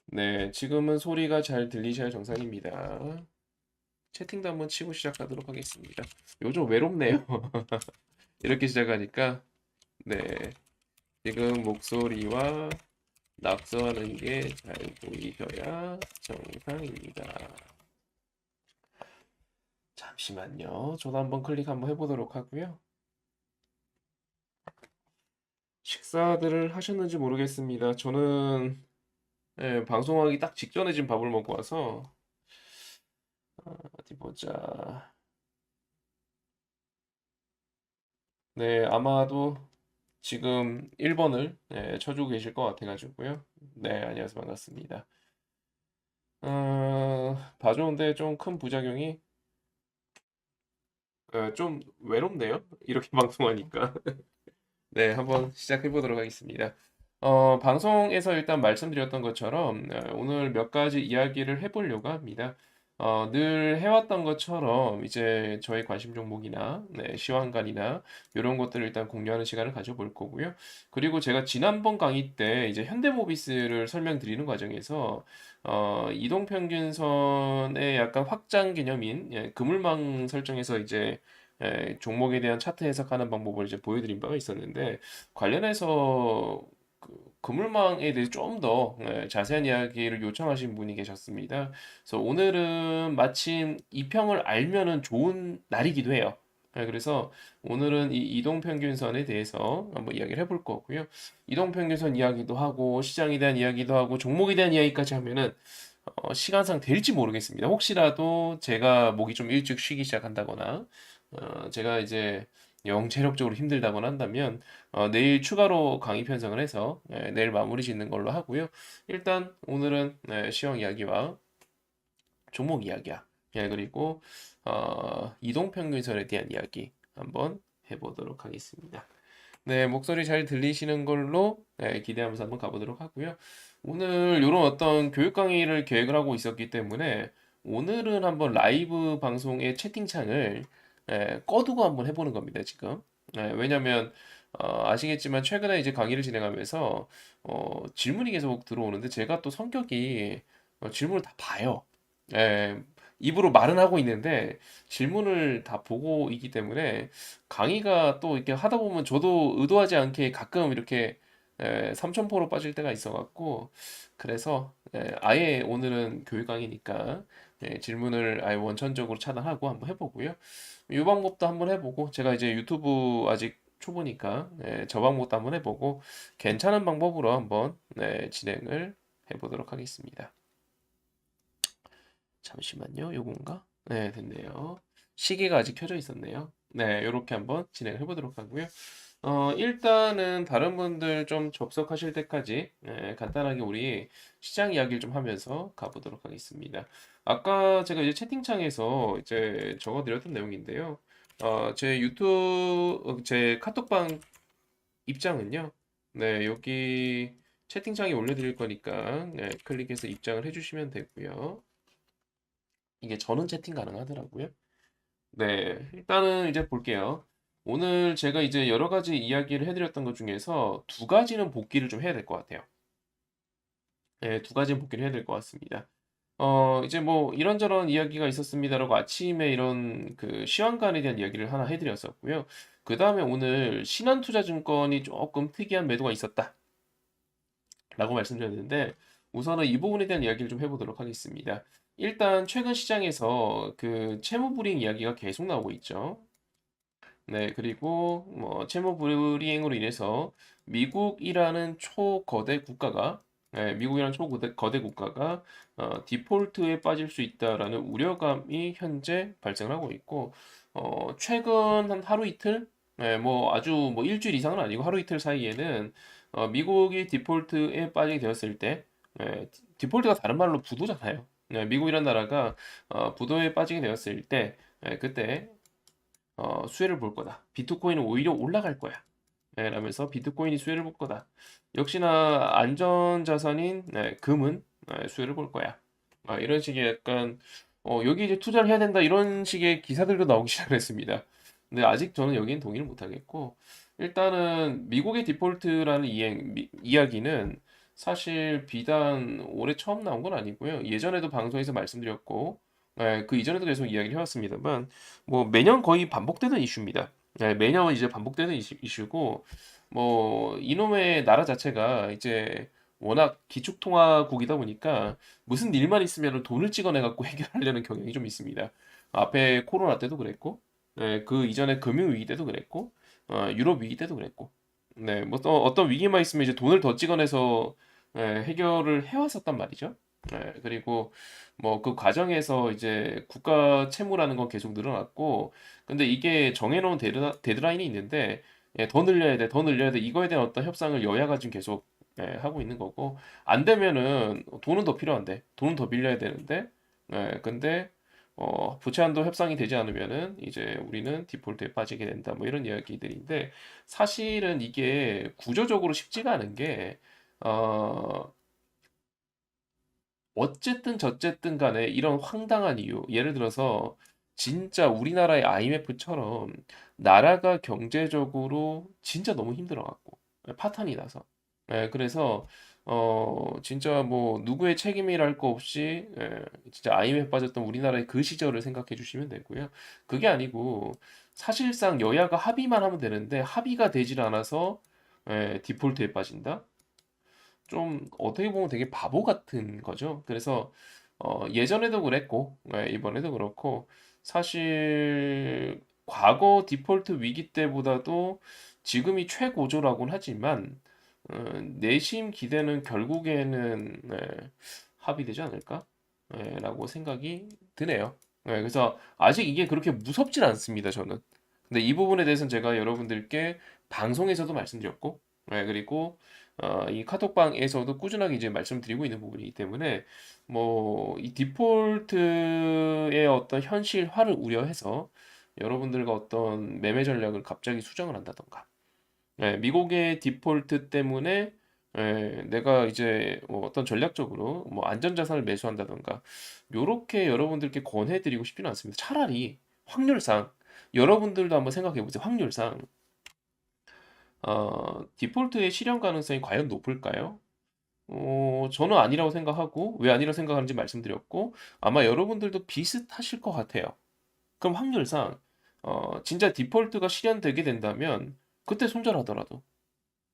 네, 지금은 소리가 잘 들리셔야 정상입니다. 채팅도 한번 치고 시작하도록 하겠습니다. 요즘 외롭네요. 이렇게 시작하니까. 네, 지금 목소리와 낙서하는 게 잘 보이셔야 정상입니다. 잠시만요. 저도 한번 클릭 한번 해보도록 하고요. 식사들을 하셨는지 모르겠습니다. 저는 방송하기 딱 직전에 지금 밥을 먹고 와서 어디 보자. 네, 아마도 지금 1번을 쳐주고 계실 것 같아가지고요. 네, 안녕하세요. 반갑습니다. 봐주는데 좀 큰 부작용이 좀 외롭네요. 이렇게 방송하니까. 네, 한번 시작해 보도록 하겠습니다. 방송에서 일단 말씀드렸던 것처럼 오늘 몇 가지 이야기를 해보려고 합니다. 늘 해왔던 것처럼 이제 저의 관심 종목이나 시황관이나 이런 것들을 일단 공유하는 시간을 가져볼 거고요. 그리고 제가 지난번 강의 때 이제 현대모비스를 설명드리는 과정에서 이동평균선의 약간 확장 개념인 그물망 설정에서 이제 종목에 대한 차트 해석하는 방법을 이제 보여드린 바가 있었는데 관련해서 그물망에 대해 좀 더 자세한 이야기를 요청하신 분이 계셨습니다. 그래서 오늘은 마침 이평을 알면은 좋은 날이기도 해요. 그래서 오늘은 이 이동평균선에 대해서 한번 이야기를 해볼 거고요. 이동평균선 이야기도 하고 시장에 대한 이야기도 하고 종목에 대한 이야기까지 하면은 시간상 될지 모르겠습니다. 혹시라도 제가 목이 좀 일찍 쉬기 시작한다거나 제가 이제 영 체력적으로 힘들다거나 한다면 내일 추가로 강의 편성을 해서 내일 마무리 짓는 걸로 하고요. 일단 오늘은 시황 이야기와 종목 이야기야. 그리고 이동평균선에 대한 이야기 한번 해보도록 하겠습니다. 네, 목소리 잘 들리시는 걸로 기대하면서 한번 가보도록 하고요. 오늘 이런 어떤 교육 강의를 계획을 하고 있었기 때문에 오늘은 한번 라이브 방송의 채팅창을 꺼두고 한번 해보는 겁니다, 지금. 왜냐면 아시겠지만 최근에 이제 강의를 진행하면서 질문이 계속 들어오는데 제가 또 성격이 질문을 다 봐요. 예, 입으로 말은 하고 있는데 질문을 다 보고 있기 때문에 강의가 또 이렇게 하다 보면 저도 의도하지 않게 가끔 이렇게 삼천포로 빠질 때가 있어갖고 그래서 아예 오늘은 교육 강의니까 질문을 아예 원천적으로 차단하고 한번 해보고요. 이 방법도 한번 해보고 제가 이제 유튜브 아직 초보니까 저 방법도 한번 해보고 괜찮은 방법으로 한번 진행을 해보도록 하겠습니다. 잠시만요. 요건가? 네, 됐네요. 시계가 아직 켜져 있었네요. 네, 요렇게 한번 진행을 해보도록 하고요. 일단은 다른 분들 좀 접속하실 때까지 간단하게 우리 시장 이야기를 좀 하면서 가보도록 하겠습니다. 아까 제가 이제 채팅창에서 이제 적어드렸던 내용인데요. 제 유튜브, 제 카톡방 입장은요. 네, 여기 채팅창에 올려드릴 거니까 클릭해서 입장을 해주시면 되고요. 이게 저는 채팅 가능하더라고요. 네, 일단은 이제 볼게요. 오늘 제가 이제 여러 가지 이야기를 해드렸던 것 중에서 두 가지는 복귀를 좀 해야 될 것 같아요. 네, 두 가지는 복귀를 해야 될 것 같습니다. 이제 뭐 이런저런 이야기가 있었습니다라고 아침에 이런 그 시황관에 대한 이야기를 하나 해드렸었고요. 그 다음에 오늘 신한투자증권이 조금 특이한 매도가 있었다라고 말씀드렸는데 우선은 이 부분에 대한 이야기를 좀 해보도록 하겠습니다. 일단 최근 시장에서 그 채무 불이행 이야기가 계속 나오고 있죠. 네, 그리고 뭐 채무 불이행으로 인해서 미국이라는 초거대 국가가 미국이라는 초거대 국가가 디폴트에 빠질 수 있다라는 우려감이 현재 발생하고 있고 최근 한 하루 이틀 뭐 아주 뭐 일주일 이상은 아니고 하루 이틀 사이에는 미국이 디폴트에 빠지게 되었을 때 디폴트가 다른 말로 부도잖아요. 미국이란 나라가 부도에 빠지게 되었을 때 그때 수혜를 볼 거다. 비트코인은 오히려 올라갈 거야. 라면서 비트코인이 수혜를 볼 거다. 역시나 안전자산인 금은 수혜를 볼 거야. 이런 식의 약간 여기 이제 투자를 해야 된다 이런 식의 기사들도 나오기 시작했습니다. 근데 아직 저는 여기엔 동의를 못 하겠고, 일단은 미국의 디폴트라는 이야기는 사실 비단 올해 처음 나온 건 아니고요. 예전에도 방송에서 말씀드렸고, 그 이전에도 계속 이야기를 해왔습니다만, 뭐 매년 거의 반복되는 이슈입니다. 매년 이제 반복되는 이슈고, 뭐 이놈의 나라 자체가 이제 워낙 기축통화국이다 보니까 무슨 일만 있으면 돈을 찍어내 갖고 해결하려는 경향이 좀 있습니다. 앞에 코로나 때도 그랬고, 그 이전에 금융위기 때도 그랬고, 유럽 위기 때도 그랬고, 뭐 또 어떤 위기만 있으면 이제 돈을 더 찍어내서 해결을 해왔었단 말이죠. 그리고 뭐 그 과정에서 이제 국가 채무라는 건 계속 늘어났고, 근데 이게 정해놓은 데드라인이 있는데, 더 늘려야 돼, 더 늘려야 돼. 이거에 대한 어떤 협상을 여야가 지금 계속 하고 있는 거고, 안 되면은 돈은 더 필요한데, 돈은 더 빌려야 되는데, 근데 부채 한도 협상이 되지 않으면은 이제 우리는 디폴트에 빠지게 된다. 뭐 이런 이야기들인데 사실은 이게 구조적으로 쉽지가 않은 게 어, 어쨌든 저쨌든 간에 이런 황당한 이유, 예를 들어서 진짜 우리나라의 IMF처럼 나라가 경제적으로 진짜 너무 힘들어갖고 파탄이 나서 그래서 진짜 뭐 누구의 책임이랄 거 없이 진짜 IMF 빠졌던 우리나라의 그 시절을 생각해 주시면 되고요. 그게 아니고 사실상 여야가 합의만 하면 되는데 합의가 되질 않아서 디폴트에 빠진다. 좀 어떻게 보면 되게 바보 같은 거죠. 그래서 예전에도 그랬고 이번에도 그렇고 사실 과거 디폴트 위기 때보다도 지금이 최고조라고는 하지만 내심 기대는 결국에는 합의되지 않을까? 라고 생각이 드네요. 그래서 아직 이게 그렇게 무섭진 않습니다, 저는. 근데 이 부분에 대해서는 제가 여러분들께 방송에서도 말씀드렸고, 그리고 이 카톡방에서도 꾸준하게 이제 말씀드리고 있는 부분이기 때문에 뭐 이 디폴트의 어떤 현실화를 우려해서 여러분들과 어떤 매매 전략을 갑자기 수정을 한다던가 미국의 디폴트 때문에 내가 이제 뭐 어떤 전략적으로 뭐 안전자산을 매수한다던가 요렇게 여러분들께 권해드리고 싶지는 않습니다. 차라리 확률상 여러분들도 한번 생각해 보세요. 확률상 디폴트의 실현 가능성이 과연 높을까요? 저는 아니라고 생각하고 왜 아니라고 생각하는지 말씀드렸고 아마 여러분들도 비슷하실 것 같아요. 그럼 확률상 진짜 디폴트가 실현되게 된다면 그때 손절하더라도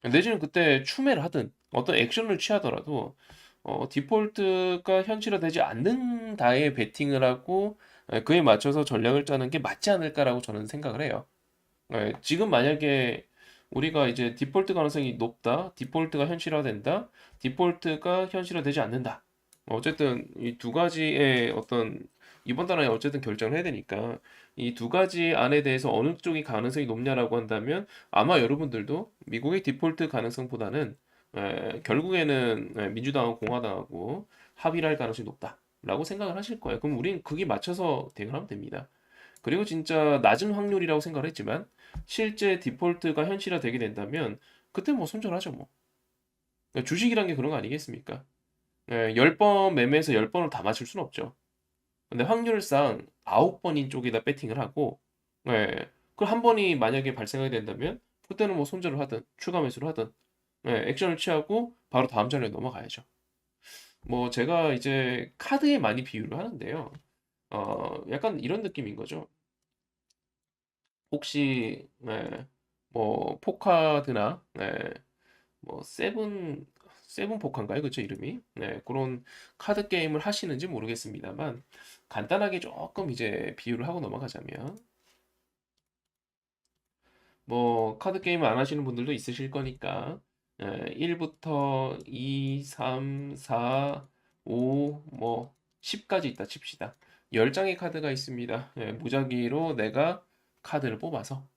내지는 그때 추매를 하든 어떤 액션을 취하더라도 디폴트가 현실화되지 않는다에 베팅을 하고 그에 맞춰서 전략을 짜는 게 맞지 않을까라고 저는 생각을 해요. 지금 만약에 우리가 이제 디폴트 가능성이 높다, 디폴트가 현실화된다, 디폴트가 현실화되지 않는다. 어쨌든 이 두 가지의 어떤 이번 달에 어쨌든 결정을 해야 되니까 이 두 가지 안에 대해서 어느 쪽이 가능성이 높냐라고 한다면 아마 여러분들도 미국의 디폴트 가능성보다는 결국에는 민주당하고 공화당하고 합의를 할 가능성이 높다라고 생각을 하실 거예요. 그럼 우린 그게 맞춰서 대응하면 됩니다. 그리고 진짜 낮은 확률이라고 생각을 했지만 실제 디폴트가 현실화되게 된다면 그때 뭐 손절하죠 뭐. 그러니까 주식이란 게 그런 거 아니겠습니까? 10번 매매해서 10번을 다 맞출 수는 없죠. 근데 확률상 9번인 쪽에다 배팅을 하고 그럼 한 번이 만약에 발생하게 된다면 그때는 뭐 손절을 하든 추가 매수를 하든 액션을 취하고 바로 다음 자리에 넘어가야죠. 뭐 제가 이제 카드에 많이 비유를 하는데요. 약간 이런 느낌인 거죠. 혹시 뭐 포카드나 뭐 세븐 포카인가요? 그쵸 이름이? 그런 카드 게임을 하시는지 모르겠습니다만 간단하게 조금 이제 비유를 하고 넘어가자면 뭐 카드 게임 안 하시는 분들도 있으실 거니까 1부터 2, 3, 4, 5, 뭐 10까지 있다 칩시다. 10장의 카드가 있습니다. 무작위로 내가 카드를 뽑아서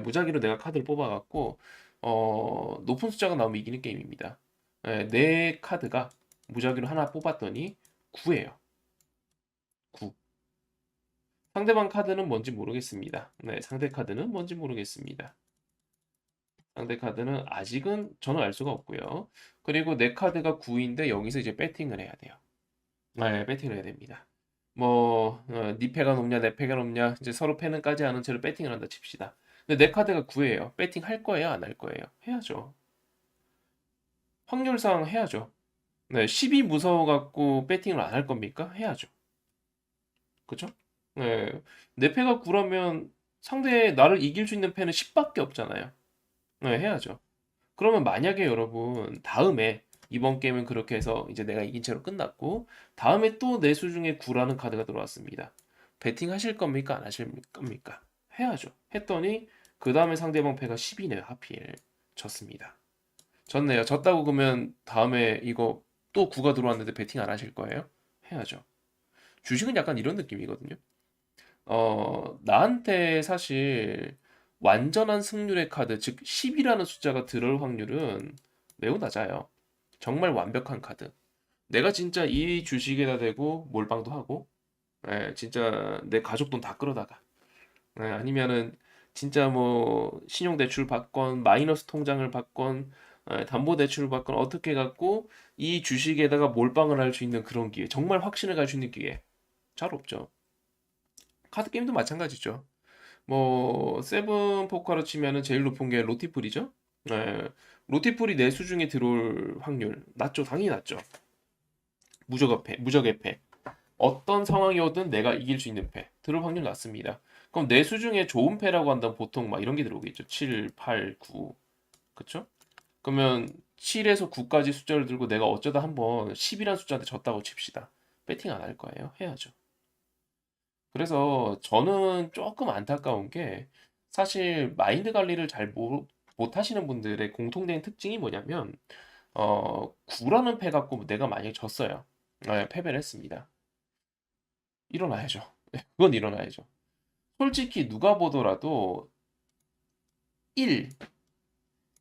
무작위로 내가 카드를 뽑아갖고 높은 숫자가 나오면 이기는 게임입니다. 내 카드가 무작위로 하나 뽑았더니 9예요. 9. 상대방 카드는 뭔지 모르겠습니다. 상대 카드는 뭔지 모르겠습니다. 상대 카드는 아직은 저는 알 수가 없고요. 그리고 내 카드가 9인데 여기서 이제 배팅을 해야 돼요. 배팅을 해야 됩니다. 네 패가 높냐 내 패가 높냐 이제 서로 패는 까지 하는 채로 배팅을 한다 칩시다. 근데 내 카드가 9예요. 배팅 할 거예요? 안 할 거예요? 해야죠. 확률상 해야죠. 네, 10이 무서워 갖고 배팅을 안 할 겁니까? 해야죠. 그죠? 네, 내 패가 9라면 상대 나를 이길 수 있는 패는 10밖에 없잖아요. 네, 해야죠. 그러면 만약에 여러분 다음에 이번 게임은 그렇게 해서 이제 내가 이긴 채로 끝났고 다음에 또 내 수 중에 9라는 카드가 들어왔습니다. 배팅 하실 겁니까? 안 하실 겁니까? 해야죠. 했더니 그 다음에 상대방 패가 10이네요. 하필 졌습니다. 졌네요. 졌다고 그러면 다음에 이거 또 9가 들어왔는데 배팅 안 하실 거예요? 해야죠. 주식은 약간 이런 느낌이거든요. 나한테 사실 완전한 승률의 카드, 즉 10이라는 숫자가 들어올 확률은 매우 낮아요. 정말 완벽한 카드. 내가 진짜 이 주식에다 대고 몰빵도 하고, 진짜 내 가족 돈 다 끌어다가, 아니면은 진짜 뭐 신용대출 받건 마이너스 통장을 받건 담보대출을 받건 어떻게 갖고 이 주식에다가 몰빵을 할 수 있는 그런 기회, 정말 확신을 갈 수 있는 기회 잘 없죠. 카드 게임도 마찬가지죠. 뭐 세븐 포커로 치면은 제일 높은 게 로티풀이죠. 예, 로티풀이 내 수중에 들어올 확률 낮죠. 당연히 낮죠. 무적의 패, 무적의 패. 어떤 상황이 오든 내가 이길 수 있는 패 들어올 확률 낮습니다. 그럼 내 수중에 좋은 패라고 한다면 보통 막 이런 게 들어오겠죠. 7, 8, 9. 그쵸? 그러면 7에서 9까지 숫자를 들고 내가 어쩌다 한번 10이라는 숫자한테 졌다고 칩시다. 배팅 안 할 거예요? 해야죠. 그래서 저는 조금 안타까운 게 사실 마인드 관리를 잘 못 하시는 분들의 공통된 특징이 뭐냐면 9라는 패 갖고 내가 만약에 졌어요. 패배를 했습니다. 일어나야죠. 그건 일어나야죠. 솔직히 누가 보더라도 1,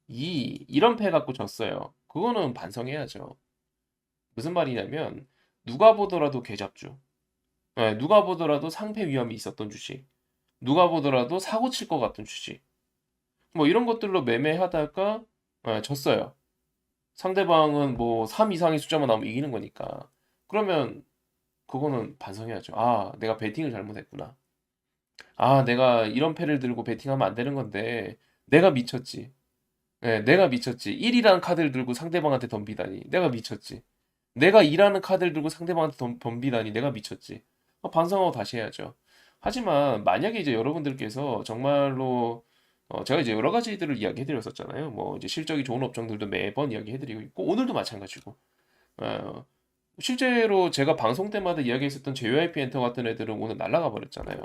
2 이런 패 갖고 졌어요. 그거는 반성해야죠. 무슨 말이냐면 누가 보더라도 개잡주. 누가 보더라도 상패 위험이 있었던 주식. 누가 보더라도 사고 칠 것 같은 주식. 뭐 이런 것들로 매매하다가 졌어요. 상대방은 뭐 3 이상의 숫자만 나오면 이기는 거니까. 그러면 그거는 반성해야죠. 아, 내가 베팅을 잘못했구나. 아, 내가 이런 패를 들고 베팅하면 안 되는 건데 내가 미쳤지. 내가 미쳤지. 1이라는 카드를 들고 상대방한테 덤비다니. 내가 미쳤지. 내가 2라는 카드를 들고 상대방한테 덤비다니. 내가 미쳤지. 반성하고 다시 해야죠. 하지만 만약에 이제 여러분들께서 정말로 제가 이제 여러 가지들을 이야기해드렸었잖아요. 뭐 이제 실적이 좋은 업종들도 매번 이야기해드리고 있고 오늘도 마찬가지고. 어, 실제로 제가 방송 때마다 이야기했었던 JYP 엔터 같은 애들은 오늘 날아가 버렸잖아요.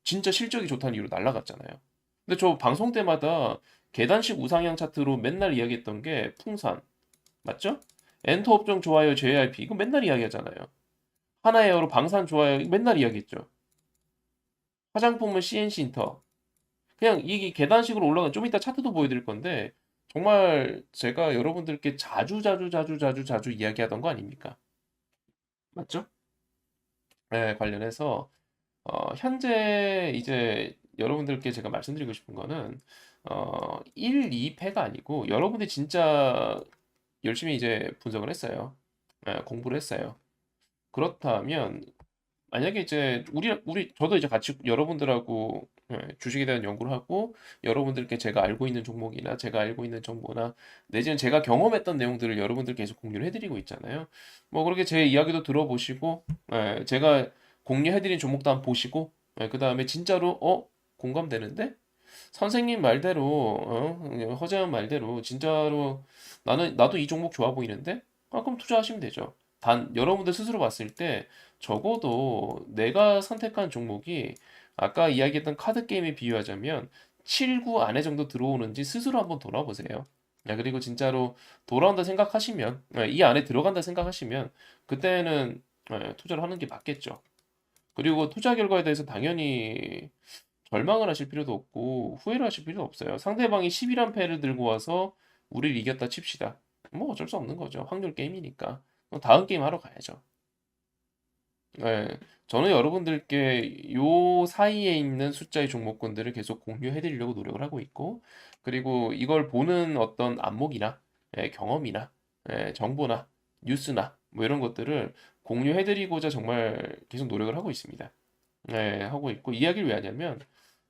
진짜 실적이 좋다는 이유로 날아갔잖아요. 근데 저 방송 때마다 계단식 우상향 차트로 맨날 이야기했던 게 풍산, 맞죠? 엔터 업종 좋아요 JYP 이거 맨날 이야기하잖아요. 하나에어로 방산 좋아요 이거 맨날 이야기했죠. 화장품은 CNC 인터. 그냥 이게 계단식으로 올라가는 좀 이따 차트도 보여드릴 건데 정말 제가 여러분들께 자주 이야기하던 거 아닙니까? 맞죠? 네, 관련해서 현재 이제 여러분들께 제가 말씀드리고 싶은 거는 1, 2패가 아니고 여러분들이 진짜 열심히 이제 분석을 했어요. 공부를 했어요. 그렇다면 만약에 이제 우리 저도 이제 같이 여러분들하고 주식에 대한 연구를 하고 여러분들께 제가 알고 있는 종목이나 제가 알고 있는 정보나 내지는 제가 경험했던 내용들을 여러분들께 계속 공유를 해드리고 있잖아요. 뭐 그렇게 제 이야기도 들어보시고 제가 공유해드린 종목도 한번 보시고 그 다음에 진짜로 공감되는데 선생님 말대로 허재한 말대로 진짜로 나도 이 종목 좋아 보이는데 그럼 투자하시면 되죠. 단 여러분들 스스로 봤을 때 적어도 내가 선택한 종목이 아까 이야기했던 카드 게임에 비유하자면 7, 9 안에 정도 들어오는지 스스로 한번 돌아보세요. 그리고 진짜로 돌아온다 생각하시면 이 안에 들어간다 생각하시면 그때는 투자를 하는 게 맞겠죠. 그리고 투자 결과에 대해서 당연히 절망을 하실 필요도 없고 후회를 하실 필요도 없어요. 상대방이 11한 패를 들고 와서 우리를 이겼다 칩시다. 뭐 어쩔 수 없는 거죠. 확률 게임이니까. 그럼 다음 게임 하러 가야죠. 네, 저는 여러분들께 요 사이에 있는 숫자의 종목군들을 계속 공유해 드리려고 노력을 하고 있고, 그리고 이걸 보는 어떤 안목이나 경험이나 정보나 뉴스나 뭐 이런 것들을 공유해드리고자 정말 계속 노력을 하고 있습니다. 네, 하고 있고 이야기를 왜 하냐면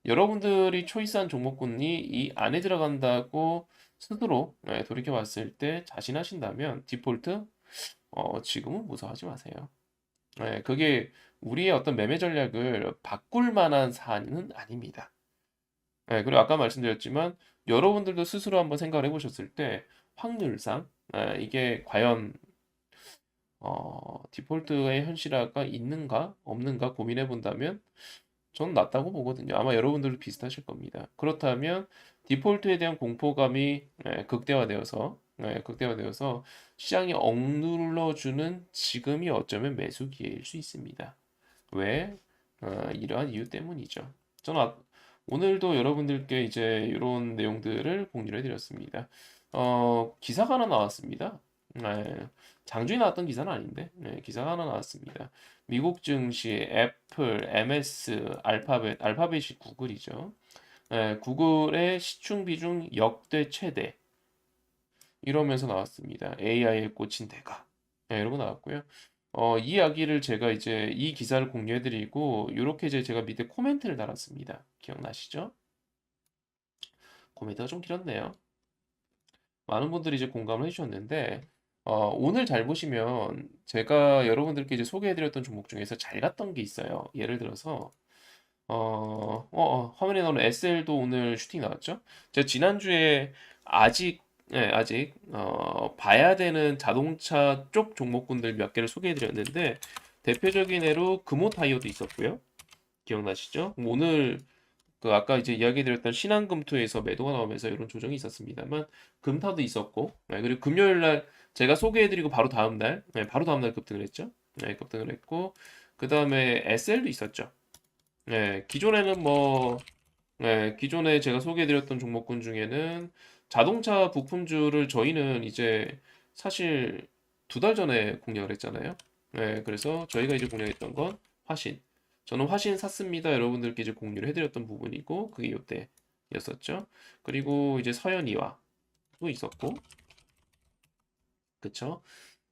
여러분들이 초이스한 종목군이 이 안에 들어간다고 스스로 돌이켜 봤을 때 자신하신다면 디폴트 지금은 무서워하지 마세요. 그게 우리의 어떤 매매 전략을 바꿀 만한 사안은 아닙니다. 그리고 아까 말씀드렸지만 여러분들도 스스로 한번 생각을 해보셨을 때 확률상 이게 과연 디폴트의 현실화가 있는가 없는가 고민해 본다면 저는 낮다고 보거든요. 아마 여러분들도 비슷하실 겁니다. 그렇다면 디폴트에 대한 공포감이 극대화되어서 시장이 억눌러주는 지금이 어쩌면 매수 기회일 수 있습니다. 왜? 이러한 이유 때문이죠. 저는 오늘도 여러분들께 이제 이런 내용들을 공유를 해드렸습니다. 기사가 하나 나왔습니다. 장중에 나왔던 기사는 아닌데, 기사가 하나 나왔습니다. 미국 증시, 애플, MS, 알파벳이 구글이죠. 구글의 시총 비중 역대 최대. 이러면서 나왔습니다. AI에 꽂힌 대가. 이러고 나왔고요. 이 이야기를 제가 이제 이 기사를 공유해드리고, 이렇게 이제 제가 밑에 코멘트를 달았습니다. 기억나시죠? 코멘트가 좀 길었네요. 많은 분들이 이제 공감을 해주셨는데, 오늘 잘 보시면 제가 여러분들께 이제 소개해드렸던 종목 중에서 잘 갔던 게 있어요. 예를 들어서, 화면에 나오는 SL도 오늘 슈팅 나왔죠? 제가 지난주에 아직, 봐야 되는 자동차 쪽 종목군들 몇 개를 소개해드렸는데, 대표적인 예로 금호 타이어도 있었고요. 기억나시죠? 오늘 아까 이제 이야기드렸던 신한금투에서 매도가 나오면서 이런 조정이 있었습니다만 금타도 있었고 그리고 금요일 날 제가 소개해드리고 바로 다음 날 급등을 했죠. 급등을 했고 그 다음에 SL도 있었죠. 기존에는 기존에 제가 소개해드렸던 종목군 중에는 자동차 부품주를 저희는 이제 사실 2달 전에 공략을 했잖아요. 그래서 저희가 이제 공략했던 건 화신. 저는 화신 샀습니다. 여러분들께 이제 공유를 해드렸던 부분이고 그게 이때였었죠. 그리고 이제 서현이와도 있었고, 그쵸?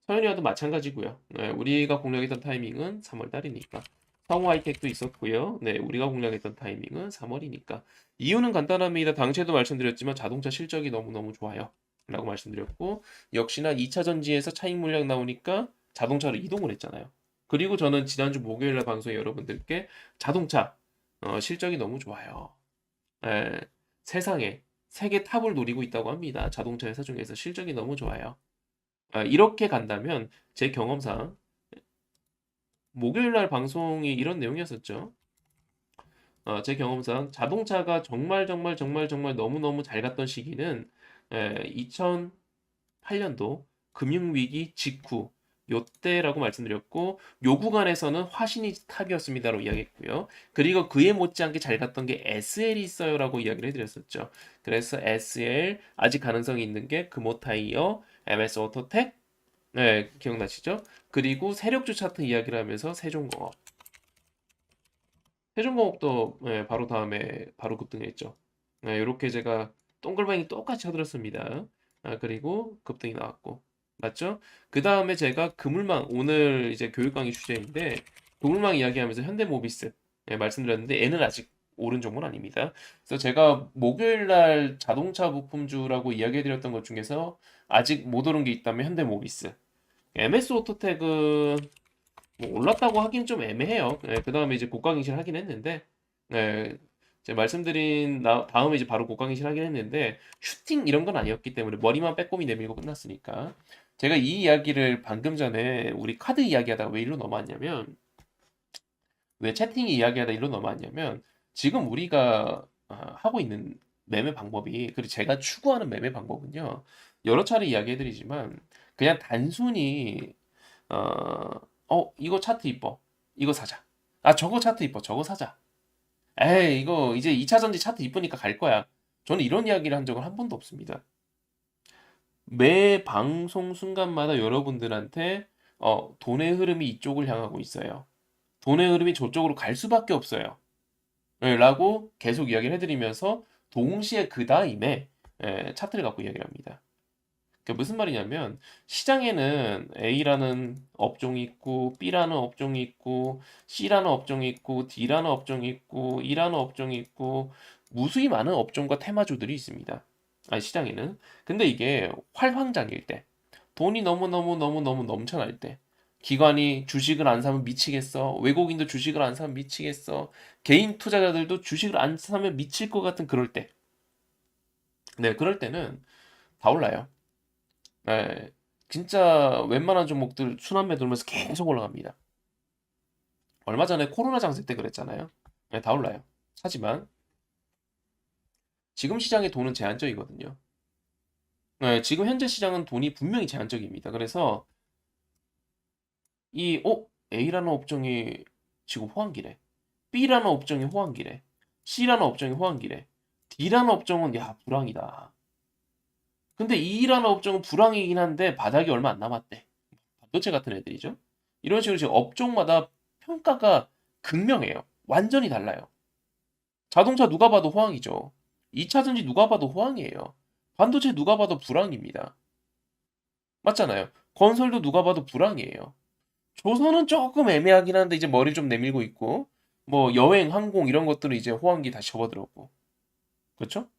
서현이와도 마찬가지고요. 우리가 공략했던 타이밍은 3월 달이니까. 성우 하이텍도 있었고요. 우리가 공략했던 타이밍은 3월이니까. 이유는 간단합니다. 당시에도 말씀드렸지만 자동차 실적이 너무너무 좋아요. 라고 말씀드렸고, 역시나 2차 전지에서 차익 물량 나오니까 자동차로 이동을 했잖아요. 그리고 저는 지난주 목요일 날 방송에 여러분들께 자동차 실적이 너무 좋아요. 에, 세상에 세계 탑을 노리고 있다고 합니다. 자동차 회사 중에서 실적이 너무 좋아요. 이렇게 간다면 제 경험상 목요일 날 방송이 이런 내용이었었죠. 제 경험상 자동차가 정말 정말 정말 정말 너무너무 잘 갔던 시기는 2008년도 금융위기 직후 요때라고 말씀드렸고 요 구간에서는 화신이 탑이었습니다라고 이야기했고요. 그리고 그에 못지않게 잘 갔던 게 SL이 있어요라고 이야기를 해드렸었죠. 그래서 SL 아직 가능성이 있는 게 금호타이어, MS 오토텍, 기억나시죠? 그리고 세력주 차트 이야기를 하면서 세종공업도 바로 다음에 바로 급등했죠. 이렇게 제가 동글뱅이 똑같이 쳐들었습니다. 그리고 급등이 나왔고 맞죠? 그 다음에 제가 그물망 오늘 이제 교육 강의 주제인데 그물망 이야기하면서 현대모비스 말씀드렸는데 얘는 아직 오른 종목은 아닙니다. 그래서 제가 목요일 날 자동차 부품주라고 이야기해드렸던 것 중에서 아직 못 오른 게 있다면 현대모비스. MS 오토텍은 뭐 올랐다고 하긴 좀 애매해요. 그 다음에 이제 고가갱신을 하긴 했는데, 제가 말씀드린 다음에 이제 바로 고가갱신을 하긴 했는데, 슈팅 이런 건 아니었기 때문에 머리만 빼꼼히 내밀고 끝났으니까. 제가 이 이야기를 방금 전에 우리 카드 이야기하다가 왜 일로 넘어왔냐면, 왜 채팅 이야기하다 일로 넘어왔냐면, 지금 우리가 하고 있는 매매 방법이, 그리고 제가 추구하는 매매 방법은요, 여러 차례 이야기해드리지만, 그냥 단순히 이거 차트 이뻐. 이거 사자. 저거 차트 이뻐. 저거 사자. 에이, 이거 이제 2차 전지 차트 이쁘니까 갈 거야. 저는 이런 이야기를 한 적은 한 번도 없습니다. 매 방송 순간마다 여러분들한테 돈의 흐름이 이쪽을 향하고 있어요. 돈의 흐름이 저쪽으로 갈 수밖에 없어요. 라고 계속 이야기를 해드리면서 동시에 그 다음에 차트를 갖고 이야기를 합니다. 그게 무슨 말이냐면 시장에는 A라는 업종이 있고 B라는 업종이 있고 C라는 업종이 있고 D라는 업종이 있고 E라는 업종이 있고 무수히 많은 업종과 테마주들이 있습니다. 아니 시장에는. 근데 이게 활황장일 때 돈이 너무너무 넘쳐날 때 기관이 주식을 안 사면 미치겠어. 외국인도 주식을 안 사면 미치겠어. 개인 투자자들도 주식을 안 사면 미칠 것 같은 그럴 때. 네, 그럴 때는 다 올라요. 네, 진짜 웬만한 종목들 순환매 돌면서 계속 올라갑니다. 얼마 전에 코로나 장세 때 그랬잖아요. 네, 다 올라요. 하지만 지금 시장의 돈은 제한적이거든요. 네, 지금 현재 시장은 돈이 분명히 제한적입니다. 그래서 A라는 업종이 지금 호황기래. B라는 업종이 호황기래. C라는 업종이 호황기래. D라는 업종은 야 불황이다. 근데 E라는 업종은 불황이긴 한데 바닥이 얼마 안 남았대. 반도체 같은 애들이죠. 이런 식으로 지금 업종마다 평가가 극명해요. 완전히 달라요. 자동차 누가 봐도 호황이죠. 2차 전지 누가 봐도 호황이에요. 반도체 누가 봐도 불황입니다. 맞잖아요. 건설도 누가 봐도 불황이에요. 조선은 조금 애매하긴 한데 이제 머리 좀 내밀고 있고 뭐 여행, 항공 이런 것들은 이제 호황기 다시 접어들었고 그렇죠?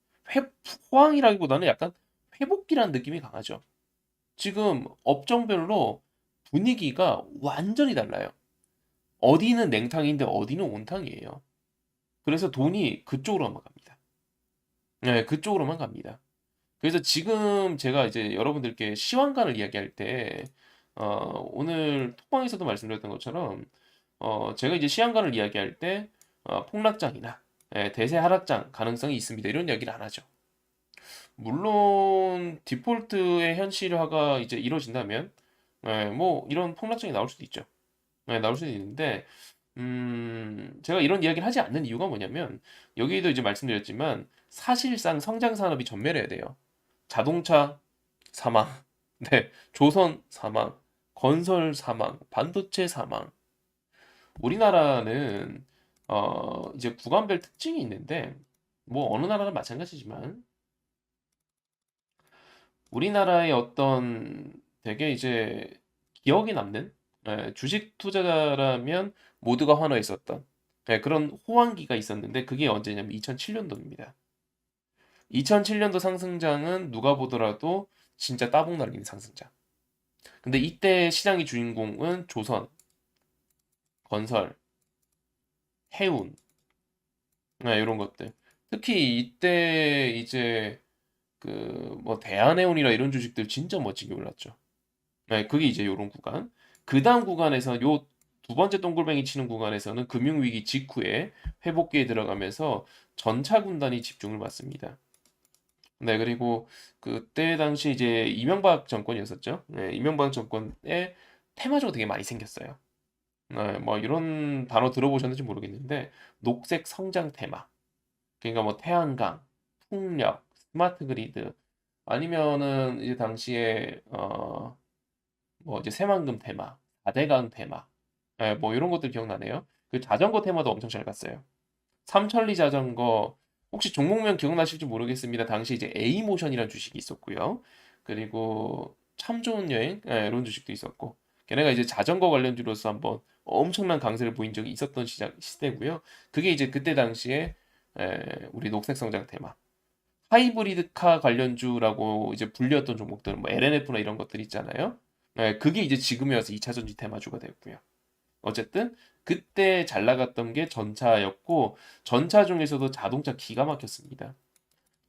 호황이라기보다는 약간 회복기라는 느낌이 강하죠. 지금 업종별로 분위기가 완전히 달라요. 어디는 냉탕인데 어디는 온탕이에요. 그래서 돈이 그쪽으로만 갑니다. 네, 그쪽으로만 갑니다. 그래서 지금 제가 이제 여러분들께 시황관을 이야기할 때, 오늘 톡방에서도 말씀드렸던 것처럼, 제가 이제 시황관을 이야기할 때, 폭락장이나 대세 하락장 가능성이 있습니다. 이런 이야기를 안 하죠. 물론 디폴트의 현실화가 이제 이루어진다면, 뭐 이런 폭락장이 나올 수도 있죠. 나올 수도 있는데, 제가 이런 이야기를 하지 않는 이유가 뭐냐면, 여기도 이제 말씀드렸지만, 사실상 성장 산업이 전멸해야 돼요. 자동차 사망, 네, 조선 사망, 건설 사망, 반도체 사망. 우리나라는 이제 구간별 특징이 있는데, 뭐 어느 나라나 마찬가지지만, 우리나라의 어떤 되게 이제 기억에 남는 주식 투자자라면 모두가 환호에 있었던 그런 호황기가 있었는데 그게 언제냐면 2007년도입니다. 2007년도 상승장은 누가 보더라도 진짜 따봉 날리는 상승장. 근데 이때 시장의 주인공은 조선, 건설, 해운, 이런 것들. 특히 이때 이제 그 뭐 대한해운이나 이런 주식들 진짜 멋지게 올랐죠. 네, 그게 이제 요런 구간. 그 다음 구간에서 요 두 번째 동글뱅이 치는 구간에서는 금융위기 직후에 회복기에 들어가면서 전차 군단이 집중을 받습니다. 네, 그리고 그때 당시 이제 이명박 정권이었었죠. 네, 이명박 정권에 테마주가 되게 많이 생겼어요. 네, 뭐 이런 단어 들어보셨는지 모르겠는데 녹색 성장 테마. 그러니까 뭐 태양광, 풍력, 스마트 그리드 아니면은 이제 당시에 뭐 이제 새만금 테마, 4대강 테마, 뭐 이런 것들 기억나네요. 그 자전거 테마도 엄청 잘 갔어요. 삼천리 자전거 혹시 종목명 기억나실지 모르겠습니다. 당시 이제 A모션이라는 주식이 있었고요. 그리고 참 좋은 여행 이런 주식도 있었고 걔네가 이제 자전거 관련주로서 한번 엄청난 강세를 보인 적이 있었던 시장 시대고요. 그게 이제 그때 당시에 우리 녹색 성장 테마 하이브리드카 관련주라고 이제 불렸던 종목들 뭐 LNF나 이런 것들 있잖아요. 그게 이제 지금에 와서 2차 전지 테마주가 됐고요. 어쨌든 그때 잘 나갔던 게 전차였고 전차 중에서도 자동차 기가 막혔습니다.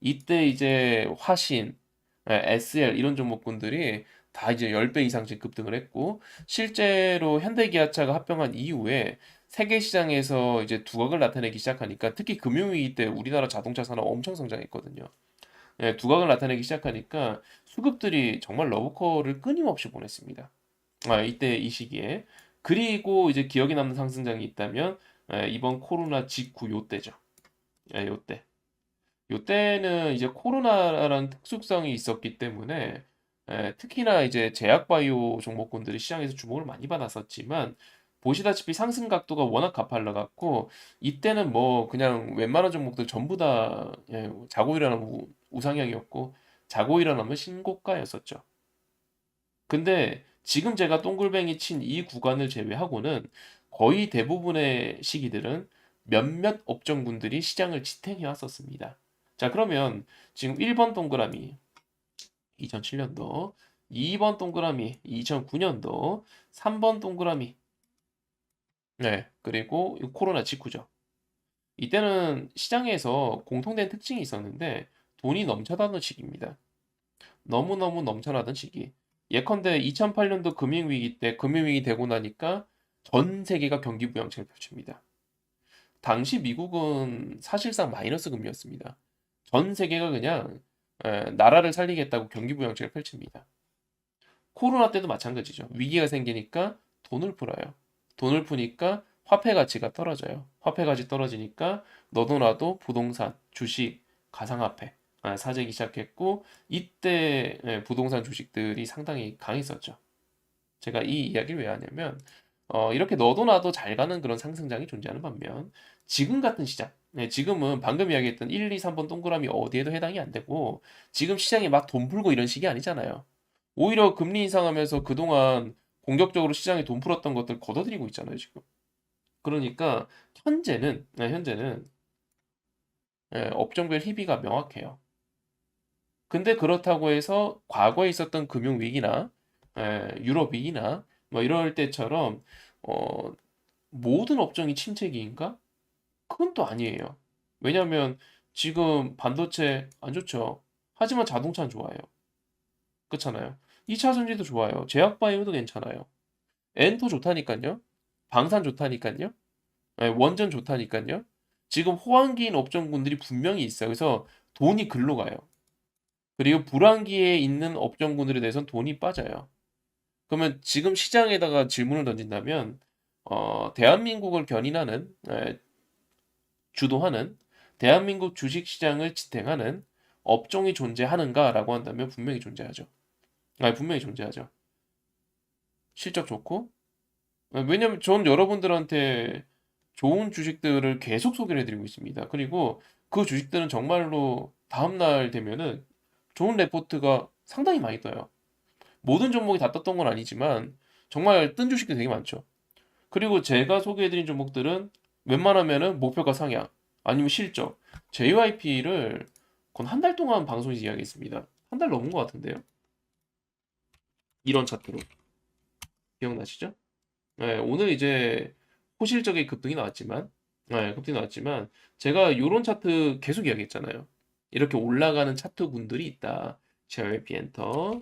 이때 이제 화신, SL 이런 종목군들이 다 이제 10배 이상씩 급등을 했고 실제로 현대기아차가 합병한 이후에 세계 시장에서 이제 두각을 나타내기 시작하니까 특히 금융위기 때 우리나라 자동차 산업 엄청 성장했거든요. 두각을 나타내기 시작하니까 수급들이 정말 러브콜을 끊임없이 보냈습니다. 이때 이 시기에. 그리고 이제 기억에 남는 상승장이 있다면 이번 코로나 직후 요때죠. 요때. 요때는 이제 코로나라는 특수성이 있었기 때문에 특히나 이제 제약바이오 종목군들이 시장에서 주목을 많이 받았었지만 보시다시피 상승 각도가 워낙 가팔라 갖고 이때는 뭐 그냥 웬만한 종목들 전부 다 자고 일어나는 우상향이었고 자고 일어나면 신고가였었죠. 근데 지금 제가 동글뱅이 친 이 구간을 제외하고는 거의 대부분의 시기들은 몇몇 업종군들이 시장을 지탱해 왔었습니다. 자, 그러면 지금 1번 동그라미 2007년도, 2번 동그라미 2009년도, 3번 동그라미 네, 그리고 코로나 직후죠. 이때는 시장에서 공통된 특징이 있었는데 돈이 넘쳐나던 시기입니다. 너무너무 넘쳐나던 시기. 예컨대 2008년도 금융위기 때 금융위기 되고 나니까 전 세계가 경기 부양책을 펼칩니다. 당시 미국은 사실상 마이너스 금리였습니다. 전 세계가 그냥 나라를 살리겠다고 경기 부양책을 펼칩니다. 코로나 때도 마찬가지죠. 위기가 생기니까 돈을 풀어요. 돈을 푸니까 화폐 가치가 떨어져요. 화폐 가치 떨어지니까 너도 나도 부동산, 주식, 가상화폐 사재기 시작했고 이때 부동산 주식들이 상당히 강했었죠. 제가 이 이야기를 왜 하냐면 이렇게 너도 나도 잘 가는 그런 상승장이 존재하는 반면 지금 같은 시장 지금은 방금 이야기했던 1, 2, 3번 동그라미 어디에도 해당이 안 되고 지금 시장이 막 돈 풀고 이런 시기 아니잖아요. 오히려 금리 인상하면서 그동안 공격적으로 시장에 돈 풀었던 것들 걷어들이고 있잖아요, 지금. 그러니까 현재는 업종별 희비가 명확해요. 근데 그렇다고 해서 과거에 있었던 금융 위기나 유럽 위기나 뭐 이럴 때처럼 어, 모든 업종이 침체기인가? 그건 또 아니에요. 왜냐하면 지금 반도체 안 좋죠. 하지만 자동차는 좋아요. 그렇잖아요. 2차 전지도 좋아요. 제약바이오도 괜찮아요. 엔터 좋다니까요. 방산 좋다니까요. 원전 좋다니까요. 지금 호황기인 업종군들이 분명히 있어요. 그래서 돈이 글로 가요. 그리고 불황기에 있는 업종군들에 대해서는 돈이 빠져요. 그러면 지금 시장에다가 질문을 던진다면 대한민국을 견인하는 주도하는 대한민국 주식시장을 지탱하는 업종이 존재하는가라고 한다면 분명히 존재하죠. 분명히 존재하죠. 실적 좋고 왜냐면 전 여러분들한테 좋은 주식들을 계속 소개를 해드리고 있습니다. 그리고 그 주식들은 정말로 다음날 되면은 좋은 레포트가 상당히 많이 떠요. 모든 종목이 다 떴던 건 아니지만 정말 뜬 주식들이 되게 많죠. 그리고 제가 소개해드린 종목들은 웬만하면은 목표가 상향 아니면 실적 JYP를 건 한 달 동안 방송에서 이야기했습니다. 한 달 넘은 것 같은데요. 이런 차트로 기억나시죠? 네, 오늘 이제 호실적인 급등이 나왔지만, 급등이 나왔지만, 제가 이런 차트 계속 이야기했잖아요. 이렇게 올라가는 차트군들이 있다. JYP 엔터,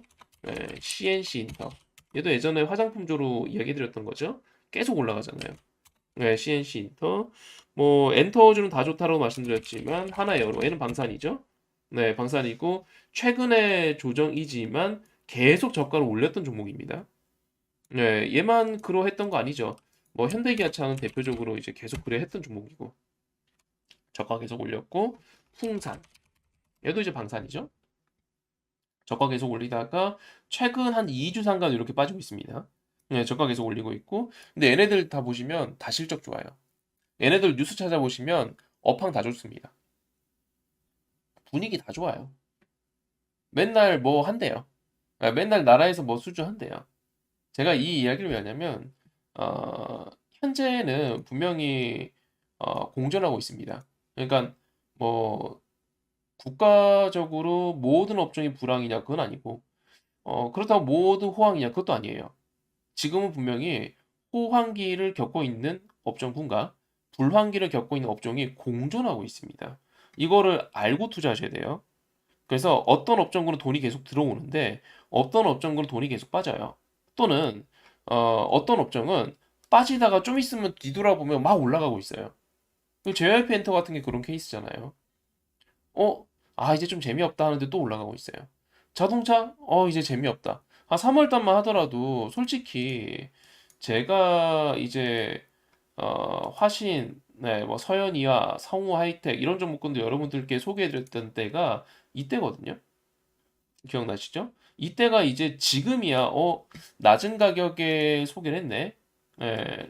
CNC 인터. 얘도 예전에 화장품조로 이야기해드렸던 거죠. 계속 올라가잖아요. CNC 인터. 뭐, 엔터주는 다 좋다고 말씀드렸지만, 하나에어로. 얘는 방산이죠. 네, 방산이고, 최근에 조정이지만, 계속 저가를 올렸던 종목입니다. 네, 얘만 그러했던 거 아니죠. 뭐 현대기아차는 대표적으로 이제 계속 그래했던 종목이고 저가 계속 올렸고 풍산 얘도 이제 방산이죠. 저가 계속 올리다가 최근 한 2주 상간 이렇게 빠지고 있습니다. 네, 저가 계속 올리고 있고 근데 얘네들 다 보시면 다 실적 좋아요. 얘네들 뉴스 찾아보시면 업황 다 좋습니다. 분위기 다 좋아요. 맨날 뭐 한대요. 맨날 나라에서 뭐 수주한대요. 제가 이 이야기를 왜 하냐면 어, 현재는 분명히 공존하고 있습니다. 그러니까 뭐 국가적으로 모든 업종이 불황이냐 그건 아니고 그렇다고 모든 호황이냐 그것도 아니에요. 지금은 분명히 호황기를 겪고 있는 업종군과 불황기를 겪고 있는 업종이 공존하고 있습니다. 이거를 알고 투자하셔야 돼요. 그래서 어떤 업종군은 돈이 계속 들어오는데 어떤 업종군은 돈이 계속 빠져요. 또는 어떤 업종은 빠지다가 좀 있으면 뒤돌아보면 막 올라가고 있어요. 그 JYP 엔터 같은 게 그런 케이스잖아요. 어, 이제 좀 재미없다 하는데 또 올라가고 있어요. 자동차, 이제 재미없다. 한 3월 달만 하더라도 솔직히 제가 이제 화신, 뭐 서현이와 성우 하이텍 이런 종목군도 여러분들께 소개해드렸던 때가 이때거든요. 기억나시죠? 이때가 이제 지금이야, 낮은 가격에 소개를 했네.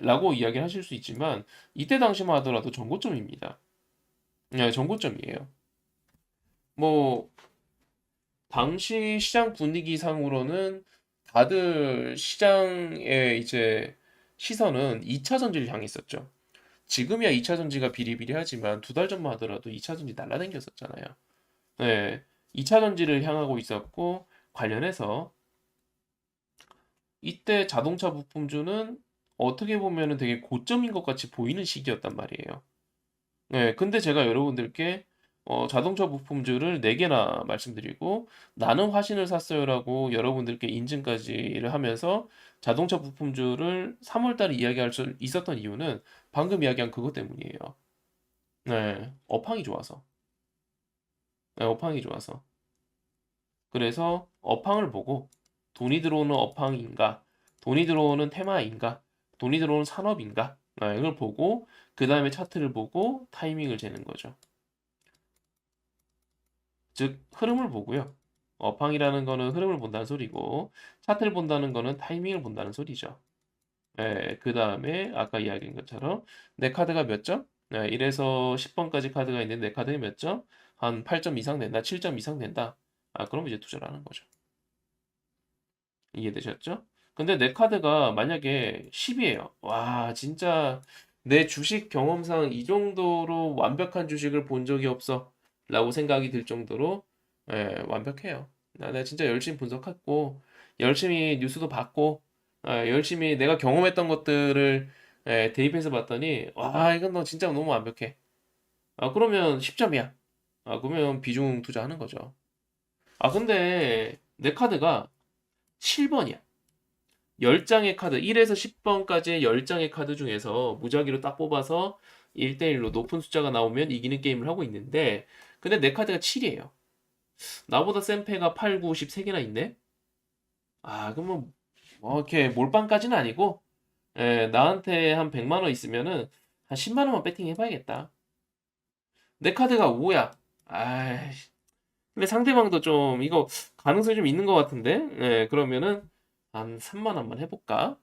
라고 이야기를 하실 수 있지만, 이때 당시만 하더라도 전고점입니다. 네, 전고점이에요. 뭐, 당시 시장 분위기상으로는 다들 시장의 이제 시선은 2차 전지를 향해 있었죠. 지금이야 2차 전지가 비리비리하지만 두 달 전만 하더라도 2차 전지 날라다녔었잖아요. 네, 2차 전지를 향하고 있었고 관련해서 이때 자동차 부품주는 어떻게 보면은 되게 고점인 것 같이 보이는 시기였단 말이에요. 네, 근데 제가 여러분들께 자동차 부품주를 4개나 말씀드리고 나는 화신을 샀어요라고 여러분들께 인증까지를 하면서 자동차 부품주를 3월 달에 이야기할 수 있었던 이유는 방금 이야기한 그것 때문이에요. 네, 업황이 좋아서. 네, 업황이 좋아서. 그래서 업황을 보고 돈이 들어오는 업황인가, 돈이 들어오는 테마인가, 돈이 들어오는 산업인가, 이걸 보고 그 다음에 차트를 보고 타이밍을 재는 거죠. 즉 흐름을 보고요. 업황이라는 거는 흐름을 본다는 소리고 차트를 본다는 거는 타이밍을 본다는 소리죠. 그 다음에 아까 이야기한 것처럼 내 카드가 몇 점? 1에서 10번까지 카드가 있는데 내 카드에 몇 점? 한 8점 이상 된다, 7점 이상 된다. 그럼 이제 투자를 하는 거죠. 이해되셨죠? 근데 내 카드가 만약에 10이에요. 와, 진짜 내 주식 경험상 이 정도로 완벽한 주식을 본 적이 없어. 라고 생각이 들 정도로 완벽해요. 내가 진짜 열심히 분석했고, 열심히 뉴스도 봤고, 열심히 내가 경험했던 것들을 대입해서 봤더니, 와, 이건 너 진짜 너무 완벽해. 그러면 10점이야. 그러면 비중 투자하는 거죠. 근데 내 카드가 7번이야. 10장의 카드, 1에서 10번까지의 10장의 카드 중에서 무작위로 딱 뽑아서 1대1로 높은 숫자가 나오면 이기는 게임을 하고 있는데, 근데 내 카드가 7이에요. 나보다 센 패가 8, 9, 10 3개나 있네? 그러면, 이렇게 몰빵까지는 아니고, 나한테 한 100만 원 있으면은, 한 10만 원만 배팅 해봐야겠다. 내 카드가 5야. 아이씨. 근데 상대방도 좀, 이거, 가능성이 좀 있는 것 같은데? 그러면은, 한 3만 원만 해볼까?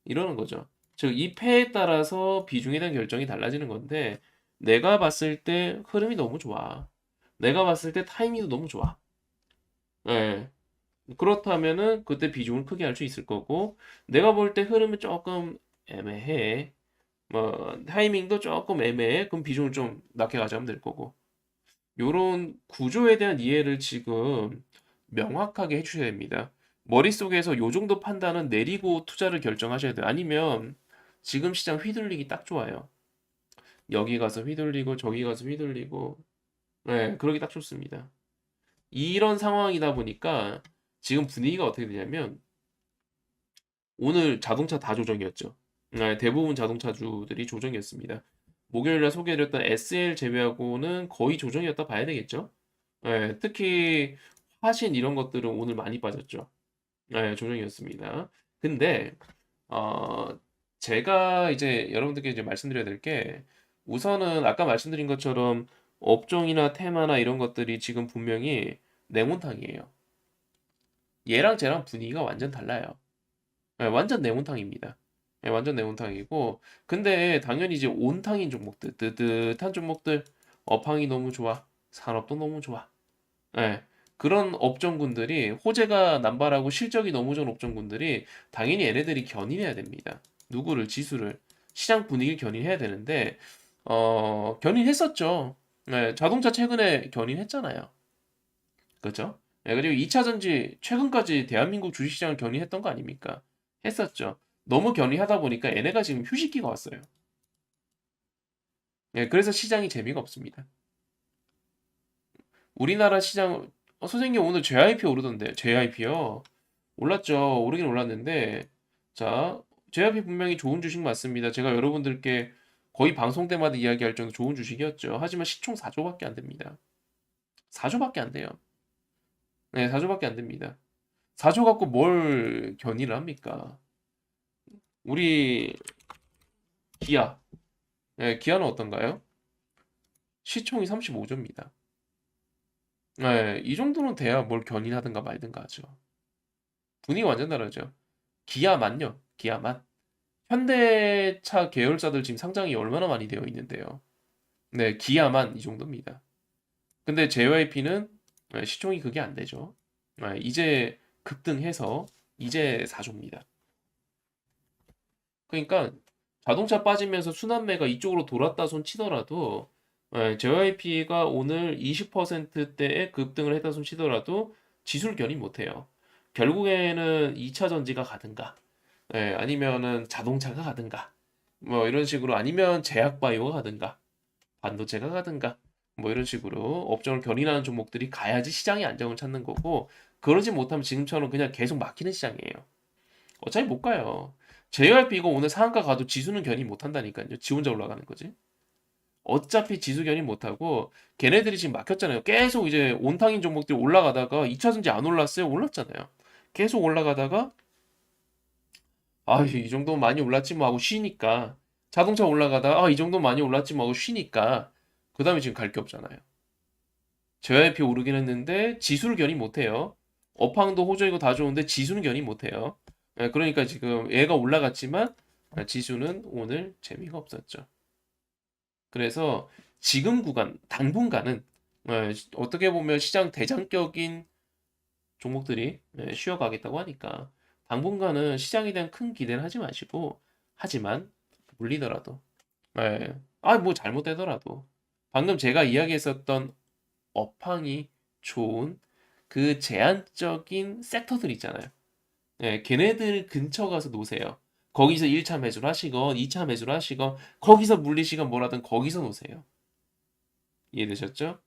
이러는 거죠. 즉, 이 패에 따라서 비중에 대한 결정이 달라지는 건데, 내가 봤을 때 흐름이 너무 좋아. 내가 봤을 때 타이밍도 너무 좋아. 예. 그렇다면은 그때 비중을 크게 할 수 있을 거고, 내가 볼 때 흐름이 조금 애매해. 뭐, 타이밍도 조금 애매해. 그럼 비중을 좀 낮게 가져가면 될 거고. 요런 구조에 대한 이해를 지금 명확하게 해주셔야 됩니다. 머릿속에서 요 정도 판단은 내리고 투자를 결정하셔야 돼요. 아니면 지금 시장 휘둘리기 딱 좋아요. 여기 가서 휘둘리고 저기 가서 휘둘리고 그러기 딱 좋습니다. 이런 상황이다 보니까 지금 분위기가 어떻게 되냐면 오늘 자동차 다 조정이었죠. 대부분 자동차주들이 조정이었습니다. 목요일날 소개해드렸던 SL 제외하고는 거의 조정이었다 봐야 되겠죠. 특히 화신 이런 것들은 오늘 많이 빠졌죠. 조정이었습니다. 근데 어, 제가 이제 여러분들께 이제 말씀드려야 될 게 우선은 아까 말씀드린 것처럼 업종이나 테마나 이런 것들이 지금 분명히 냉온탕이에요. 얘랑 쟤랑 분위기가 완전 달라요. 완전 네모탕입니다. 완전 네모탕이고, 근데 당연히 이제 온탕인 종목들, 뜨뜻한 종목들, 업황이 너무 좋아, 산업도 너무 좋아. 예, 그런 업종군들이 호재가 남발하고 실적이 너무 좋은 업종군들이 당연히 얘네들이 견인해야 됩니다. 누구를 지수를 시장 분위기를 견인해야 되는데 견인했었죠. 자동차 최근에 견인했잖아요. 그렇죠? 그리고 2차 전지 최근까지 대한민국 주식시장을 견인했던 거 아닙니까? 했었죠. 너무 견인하다 보니까 얘네가 지금 휴식기가 왔어요. 그래서 시장이 재미가 없습니다. 우리나라 시장, 선생님 오늘 JYP 오르던데, JYP요? 올랐죠. 오르긴 올랐는데, 자, JYP 분명히 좋은 주식 맞습니다. 제가 여러분들께 거의 방송 때마다 이야기할 정도 좋은 주식이었죠. 하지만 시총 4조밖에 안 됩니다. 4조밖에 안 돼요. 네, 4조밖에 안 됩니다. 4조 갖고 뭘 견인을 합니까? 우리 기아, 기아는 어떤가요? 시총이 35조입니다. 이 정도는 돼야 뭘 견인하든가 말든가 하죠. 분위기 완전 다르죠. 기아만요. 기아만. 현대차 계열사들 지금 상장이 얼마나 많이 되어 있는데요. 네, 기아만 이 정도입니다. 근데 JYP는 시총이 그게 안 되죠. 이제 급등해서 이제 4조입니다. 그러니까 자동차 빠지면서 순환매가 이쪽으로 돌았다 손 치더라도 JYP가 오늘 20%대의 급등을 했다 손 치더라도 지수를 견인 못해요. 결국에는 2차 전지가 가든가 아니면은 자동차가 가든가 뭐 이런 식으로 아니면 제약 바이오가 가든가 반도체가 가든가 뭐 이런 식으로 업종을 견인하는 종목들이 가야지 시장이 안정을 찾는 거고 그러지 못하면 지금처럼 그냥 계속 막히는 시장이에요. 어차피 못 가요. JYP 이거 오늘 상한가 가도 지수는 견인 못 한다니까요. 지 혼자 올라가는 거지. 어차피 지수 견인 못 하고 걔네들이 지금 막혔잖아요. 계속 이제 온탕인 종목들이 올라가다가 2차 전지 안 올랐어요? 올랐잖아요. 계속 올라가다가 이 정도 많이 올랐지 뭐 하고 쉬니까 자동차 올라가다가 이 정도 많이 올랐지 뭐 하고 쉬니까 그다음에 지금 갈 게 없잖아요. JYP 오르긴 했는데 지수를 견인 못 해요. 업황도 호조이고 다 좋은데 지수는 견인 못 해요. 그러니까 지금 얘가 올라갔지만 지수는 오늘 재미가 없었죠. 그래서 지금 구간, 당분간은 어떻게 보면 시장 대장격인 종목들이 쉬어가겠다고 하니까 당분간은 시장에 대한 큰 기대는 하지 마시고 하지만 물리더라도 뭐 잘못되더라도 방금 제가 이야기했었던 업황이 좋은 그 제한적인 섹터들 있잖아요. 걔네들 근처 가서 노세요. 거기서 1차 매수를 하시건 2차 매수를 하시건 거기서 물리시건 뭐라든 거기서 노세요. 이해되셨죠?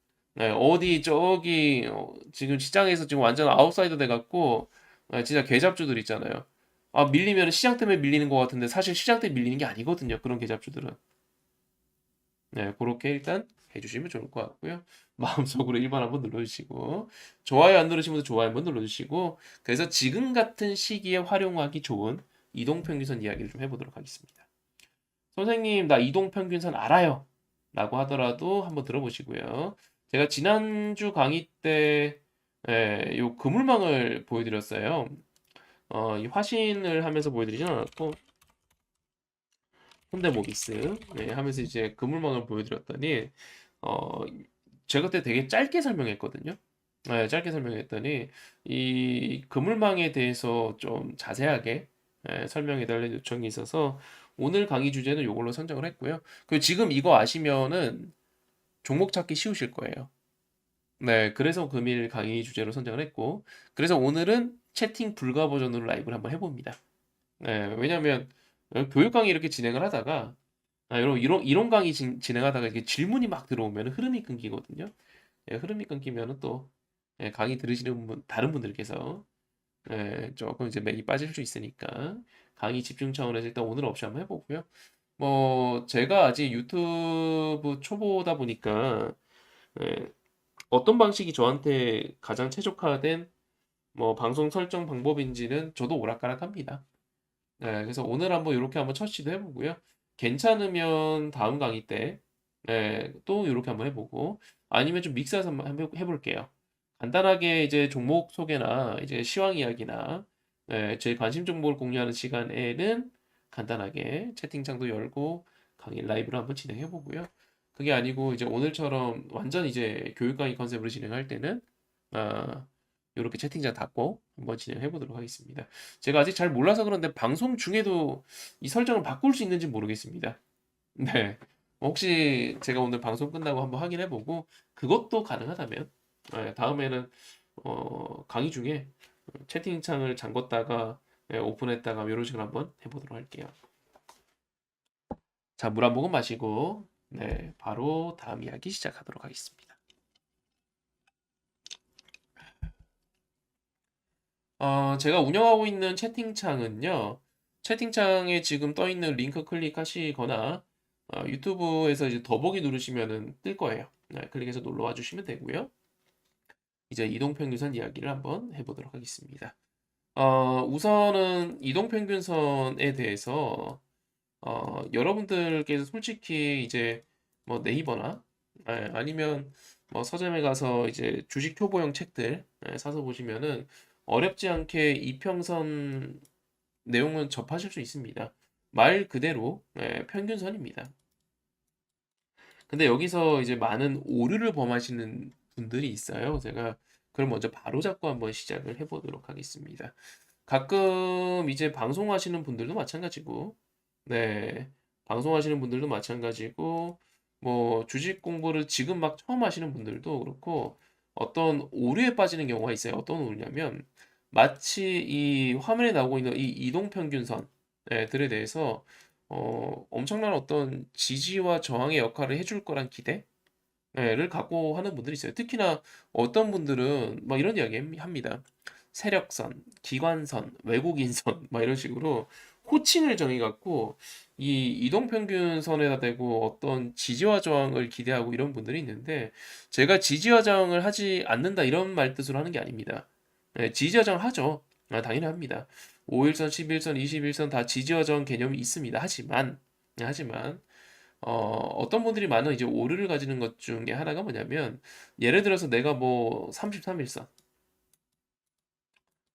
어디 저기 지금 시장에서 지금 완전 아웃사이더 돼갖고 진짜 개잡주들 있잖아요. 밀리면 시장 때문에 밀리는 것 같은데 사실 시장 때문에 밀리는 게 아니거든요. 그런 개잡주들은. 그렇게 일단 해주시면 좋을 것 같고요. 마음속으로 1번 한번 눌러주시고 좋아요 안 누르신 분들 좋아요 한번 눌러주시고 그래서 지금 같은 시기에 활용하기 좋은 이동평균선 이야기를 좀 해보도록 하겠습니다. 선생님 나 이동평균선 알아요 라고 하더라도 한번 들어보시고요. 제가 지난주 강의 때 요 그물망을 보여드렸어요. 이 화신을 하면서 보여드리진 않았고 현대모비스 하면서 이제 그물망을 보여드렸더니 어, 제가 그때 되게 짧게 설명했거든요. 짧게 설명했더니 이 그물망에 대해서 좀 자세하게 설명해 달라는 요청이 있어서 오늘 강의 주제는 이걸로 선정을 했고요. 그리고 지금 이거 아시면은 종목 찾기 쉬우실 거예요. 네, 그래서 금일 강의 주제로 선정을 했고, 그래서 오늘은 채팅 불가 버전으로 라이브를 한번 해봅니다. 왜냐면 교육 강의 이렇게 진행을 하다가 이런 강의 진행하다가 이게 질문이 막 들어오면 흐름이 끊기거든요. 흐름이 끊기면은 또 강의 들으시는 다른 분들께서 조금 이제 맥이 빠질 수 있으니까 강의 집중 차원에서 일단 오늘 없이 한번 해보고요. 뭐 제가 아직 유튜브 초보다 보니까 예, 어떤 방식이 저한테 가장 최적화된 뭐 방송 설정 방법인지는 저도 오락가락합니다. 그래서 오늘 한번 이렇게 한번 첫 시도 해보고요. 괜찮으면 다음 강의 때, 또 이렇게 한번 해보고, 아니면 좀 믹스해서 한번 해볼게요. 간단하게 이제 종목 소개나 이제 시황 이야기나, 제 관심 종목을 공유하는 시간에는 간단하게 채팅창도 열고 강의 라이브로 한번 진행해보고요. 그게 아니고 이제 오늘처럼 완전 이제 교육 강의 컨셉으로 진행할 때는, 아, 이렇게 채팅창 닫고 한번 진행해 보도록 하겠습니다. 제가 아직 잘 몰라서 그런데 방송 중에도 이 설정을 바꿀 수 있는지 모르겠습니다. 네. 혹시 제가 오늘 방송 끝나고 한번 확인해 보고 그것도 가능하다면 다음에는 강의 중에 채팅창을 잠궜다가 오픈했다가 이런 식으로 한번 해보도록 할게요. 자, 물 한 모금 마시고 바로 다음 이야기 시작하도록 하겠습니다. 제가 운영하고 있는 채팅창은요. 채팅창에 지금 떠 있는 링크 클릭하시거나 유튜브에서 이제 더보기 누르시면은 뜰 거예요. 클릭해서 놀러 와 주시면 되고요. 이제 이동평균선 이야기를 한번 해보도록 하겠습니다. 우선은 이동평균선에 대해서 여러분들께서 솔직히 이제 뭐 네이버나 아니면 뭐 서점에 가서 이제 주식 표보형 책들 사서 보시면은 어렵지 않게 이평선 내용은 접하실 수 있습니다. 말 그대로 평균선입니다. 근데 여기서 이제 많은 오류를 범하시는 분들이 있어요. 제가 그걸 먼저 바로잡고 한번 시작을 해보도록 하겠습니다. 가끔 이제 방송하시는 분들도 마찬가지고, 네, 방송하시는 분들도 마찬가지고, 뭐 주식 공부를 지금 막 처음 하시는 분들도 그렇고 어떤 오류에 빠지는 경우가 있어요. 어떤 오류냐면 마치 이 화면에 나오고 있는 이 이동평균선들에 대해서 엄청난 어떤 지지와 저항의 역할을 해줄 거란 기대를 갖고 하는 분들이 있어요. 특히나 어떤 분들은 막 이런 이야기 합니다. 세력선, 기관선, 외국인선, 막 이런 식으로 호칭을 정해갖고 이 이동평균선에다 대고 어떤 지지와 저항을 기대하고 이런 분들이 있는데 제가 지지와 저항을 하지 않는다 이런 말 뜻으로 하는 게 아닙니다. 네, 지지와 저항 하죠. 당연히 합니다. 5일선, 11선, 21선 다 지지와 저항 개념이 있습니다. 하지만 어떤 분들이 많은 이제 오류를 가지는 것 중에 하나가 뭐냐면 예를 들어서 내가 뭐 33일선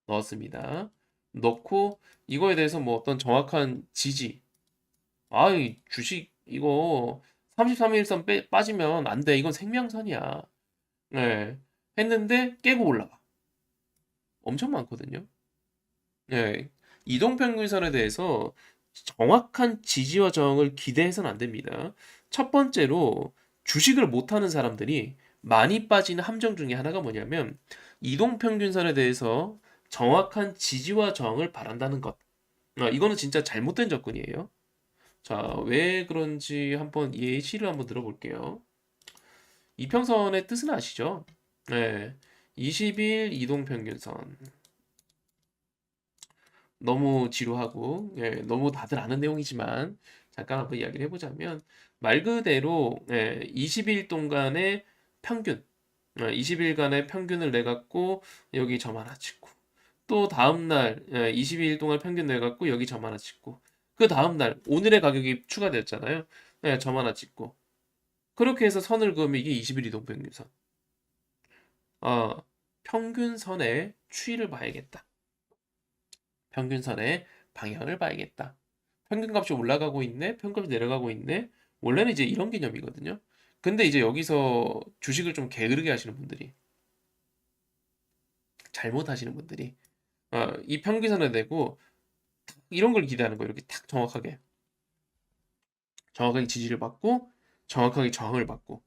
넣었습니다. 넣고 이거에 대해서 뭐 어떤 정확한 지지. 이 주식 이거 33일선 빠지면 안 돼. 이건 생명선이야. 네. 했는데 깨고 올라가. 엄청 많거든요. 네. 이동평균선에 대해서 정확한 지지와 저항을 기대해서는 안 됩니다. 첫 번째로 주식을 못하는 사람들이 많이 빠지는 함정 중에 하나가 뭐냐면 이동평균선에 대해서 정확한 지지와 저항을 바란다는 것. 이거는 진짜 잘못된 접근이에요. 자, 왜 그런지 한번 예시를 한번 들어볼게요. 이평선의 뜻은 아시죠? 네. 20일 이동평균선. 너무 지루하고, 너무 다들 아는 내용이지만, 잠깐 한번 이야기를 해보자면, 말 그대로, 20일 동안의 평균, 20일간의 평균을 내갖고, 여기 점 하나 찍고, 또 다음날, 22일 동안 평균 내갖고, 여기 점 하나 찍고, 그 다음날, 오늘의 가격이 추가되었잖아요. 점 하나 찍고, 그렇게 해서 선을 그으면 이게 20일 이동평균선. 아, 평균선의 추이를 봐야겠다. 평균선의 방향을 봐야겠다. 평균값이 올라가고 있네, 평균값이 내려가고 있네. 원래는 이제 이런 개념이거든요. 근데 이제 여기서 주식을 좀 게으르게 하시는 분들이, 잘못하시는 분들이, 이 평균선에 대고 이런 걸 기대하는 거예요. 이렇게 딱 정확하게 지지를 받고, 정확하게 저항을 받고.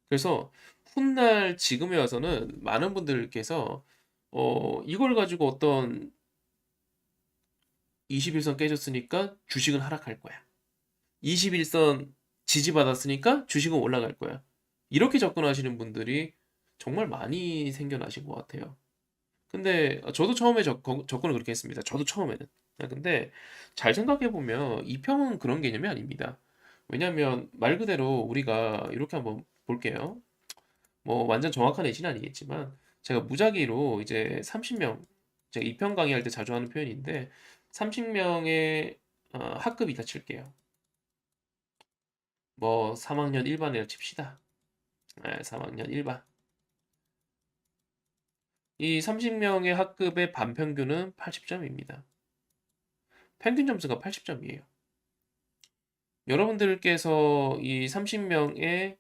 그래서 훗날 지금에 와서는 많은 분들께서 이걸 가지고 어떤 21선 깨졌으니까 주식은 하락할 거야. 21선 지지받았으니까 주식은 올라갈 거야. 이렇게 접근하시는 분들이 정말 많이 생겨나신 것 같아요. 근데 저도 처음에 접근을 그렇게 했습니다. 저도 처음에는. 근데 잘 생각해보면 이평은 그런 개념이 아닙니다. 왜냐하면 말 그대로 우리가 이렇게 한번 볼게요. 뭐 완전 정확한 예시는 아니겠지만 제가 무작위로 이제 30명 제가 이평 강의할 때 자주 하는 표현인데 30명의 학급이다 칠게요. 뭐 3학년 1반이라 칩시다. 3학년 1반. 이 30명의 학급의 반평균은 80점입니다. 평균 점수가 80점이에요. 여러분들께서 이 30명의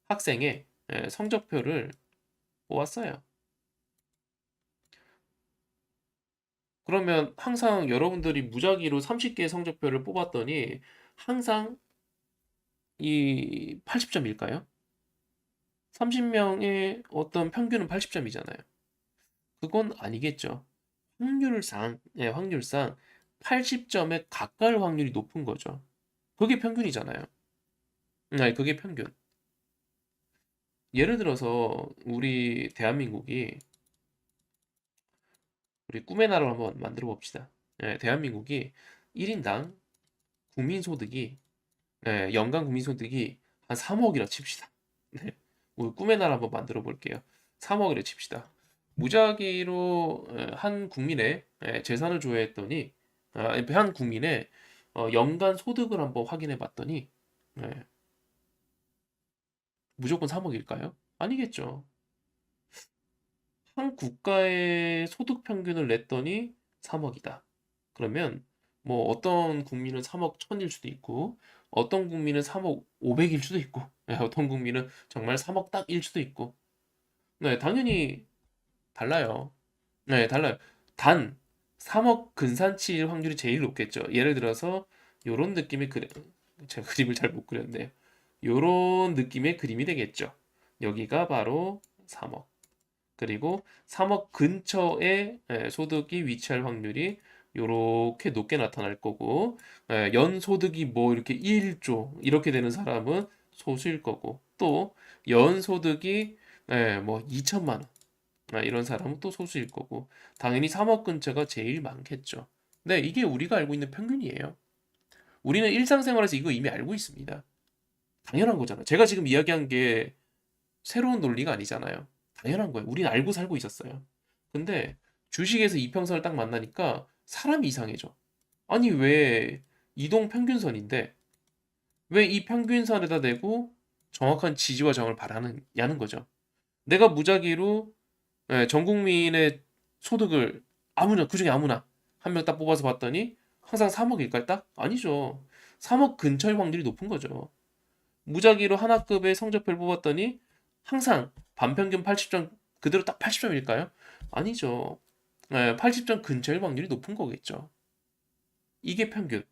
학생의 성적표를 뽑았어요. 그러면 항상 여러분들이 무작위로 30개의 성적표를 뽑았더니 항상 이 80점일까요? 30명의 어떤 평균은 80점이잖아요. 그건 아니겠죠. 확률상 80점에 가까울 확률이 높은 거죠. 그게 평균이잖아요. 네, 그게 평균. 예를 들어서 우리 대한민국이 우리 꿈의 나라를 한번 만들어 봅시다. 대한민국이 1인당 국민소득이 연간 국민소득이 한 3억이라 칩시다. 네, 우리 꿈의 나라 한번 만들어 볼게요. 3억이라 칩시다. 무작위로 한 국민의 재산을 조회했더니 한 국민의 연간 소득을 한번 확인해 봤더니 예, 무조건 3억일까요? 아니겠죠. 한 국가의 소득 평균을 냈더니 3억이다. 그러면 뭐 어떤 국민은 3억 1000일 수도 있고 어떤 국민은 3억 500일 수도 있고 어떤 국민은 정말 3억 딱일 수도 있고 네, 당연히 달라요. 네, 달라요. 단 3억 근산치일 확률이 제일 높겠죠. 예를 들어서 요런 느낌의 그림, 제가 그림을 잘 못 그렸네요. 요런 느낌의 그림이 되겠죠. 여기가 바로 3억. 그리고 3억 근처에 소득이 위치할 확률이 요렇게 높게 나타날 거고, 연소득이 뭐 이렇게 1조 이렇게 되는 사람은 소수일 거고, 또 연소득이 뭐 2천만 원 이런 사람은 또 소수일 거고, 당연히 3억 근처가 제일 많겠죠. 네, 이게 우리가 알고 있는 평균이에요. 우리는 일상생활에서 이거 이미 알고 있습니다. 당연한 거잖아요. 제가 지금 이야기한 게 새로운 논리가 아니잖아요. 당연한 거예요. 우리는 알고 살고 있었어요. 근데 주식에서 이평선을 딱 만나니까 사람이 이상해져. 아니, 왜 이동 평균선인데 왜 이 평균선에다 대고 정확한 지지와 저항을 바라느냐는 거죠. 내가 무작위로 전 국민의 소득을 아무나 그중에 아무나 한 명 딱 뽑아서 봤더니 항상 3억일까요? 딱? 아니죠. 3억 근처의 확률이 높은 거죠. 무작위로 하나급의 성적표를 뽑았더니 항상 반평균 80점 그대로 딱 80점일까요? 아니죠. 80점 근처일 확률이 높은 거겠죠. 이게 평균.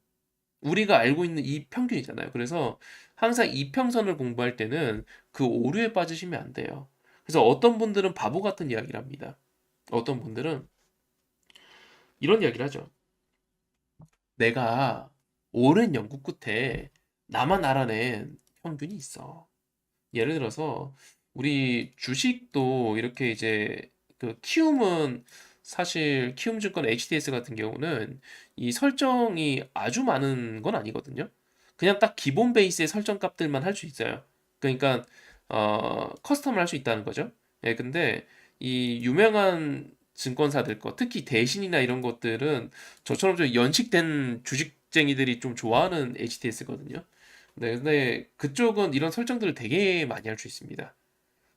우리가 알고 있는 이 평균이잖아요. 그래서 항상 이평선을 공부할 때는 그 오류에 빠지시면 안 돼요. 그래서 어떤 분들은 바보 같은 이야기를 합니다. 어떤 분들은 이런 이야기를 하죠. 내가 오랜 연구 끝에 나만 알아낸 평균이 있어. 예를 들어서 우리 주식도 이렇게 이제 그 키움은 사실 키움증권 HTS 같은 경우는 이 설정이 아주 많은 건 아니거든요. 그냥 딱 기본 베이스의 설정 값들만 할 수 있어요. 그러니까 커스텀을 할 수 있다는 거죠. 예, 근데 이 유명한 증권사들 거, 특히 대신이나 이런 것들은 저처럼 좀 연식된 주식쟁이들이 좀 좋아하는 HTS거든요. 네, 근데 그쪽은 이런 설정들을 되게 많이 할 수 있습니다.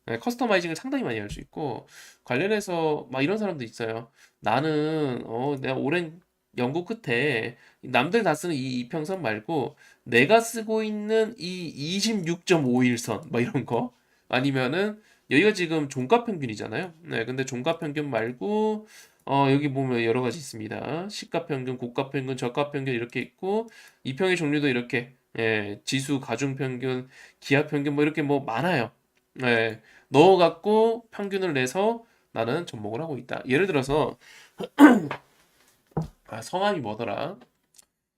네, 커스터마이징을 상당히 많이 할 수 있고 관련해서 막 이런 사람도 있어요. 나는 내가 오랜 연구 끝에 남들 다 쓰는 이 이평선 말고 내가 쓰고 있는 이 26.5일선 막 이런 거 아니면은 여기가 지금 종가 평균이잖아요. 네, 근데 종가 평균 말고 여기 보면 여러 가지 있습니다. 시가 평균, 고가 평균, 저가 평균 이렇게 있고 이평의 종류도 이렇게 지수, 가중 평균, 기하 평균 뭐 이렇게 뭐 많아요. 네, 넣어갖고 평균을 내서 나는 접목을 하고 있다. 예를 들어서 성함이 뭐더라?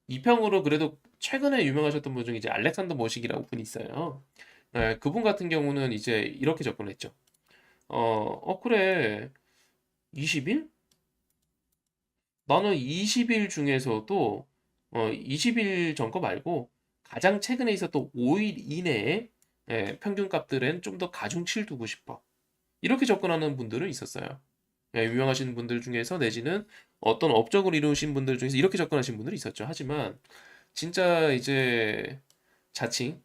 이평으로 그래도 최근에 유명하셨던 분 중에 이제 알렉산더 머식이라고 분이 있어요. 그분 같은 경우는 이제 이렇게 접근했죠. 그래. 20일? 나는 20일 중에서도 20일 전 거 말고 가장 최근에 있었던 5일 이내에 평균 값들엔 좀 더 가중치를 두고 싶어. 이렇게 접근하는 분들은 있었어요. 유명하신 분들 중에서 내지는 어떤 업적을 이루신 분들 중에서 이렇게 접근하신 분들이 있었죠. 하지만 진짜 이제 자칭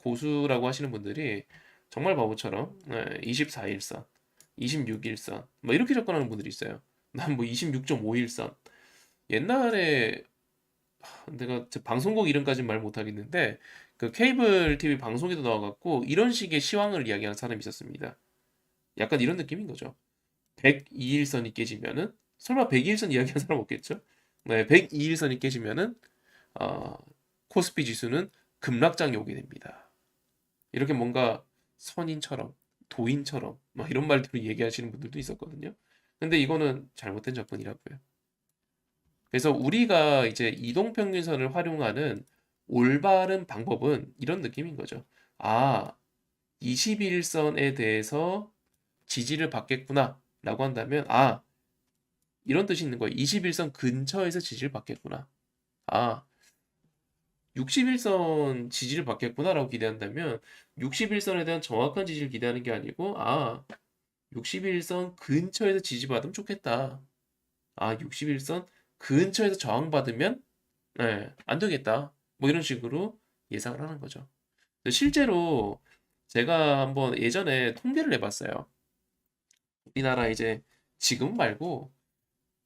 고수라고 하시는 분들이 정말 바보처럼 24일선, 26일선 뭐 이렇게 접근하는 분들이 있어요. 난 뭐 26.5일선 옛날에 내가 방송국 이름까지는 말 못하겠는데 그 케이블 TV 방송에도 나와갖고 이런 식의 시황을 이야기하는 사람이 있었습니다. 약간 이런 느낌인 거죠. 102일선이 깨지면은 설마 102일선 이야기하는 사람 없겠죠? 네, 102일선이 깨지면은 어, 코스피 지수는 급락장에 오게 됩니다. 이렇게 뭔가 선인처럼 도인처럼 막 이런 말들을 얘기하시는 분들도 있었거든요. 근데 이거는 잘못된 접근이라고요. 그래서 우리가 이제 이동평균선을 활용하는 올바른 방법은 이런 느낌인 거죠. 아, 21선에 대해서 지지를 받겠구나 라고 한다면 이런 뜻이 있는 거예요. 21선 근처에서 지지를 받겠구나. 61선 지지를 받겠구나라고 기대한다면 61선에 대한 정확한 지지를 기대하는 게 아니고 61선 근처에서 지지받으면 좋겠다. 61선 근처에서 저항받으면 안 되겠다. 뭐 이런 식으로 예상을 하는 거죠. 실제로 제가 한번 예전에 통계를 해봤어요. 우리나라 이제 지금 말고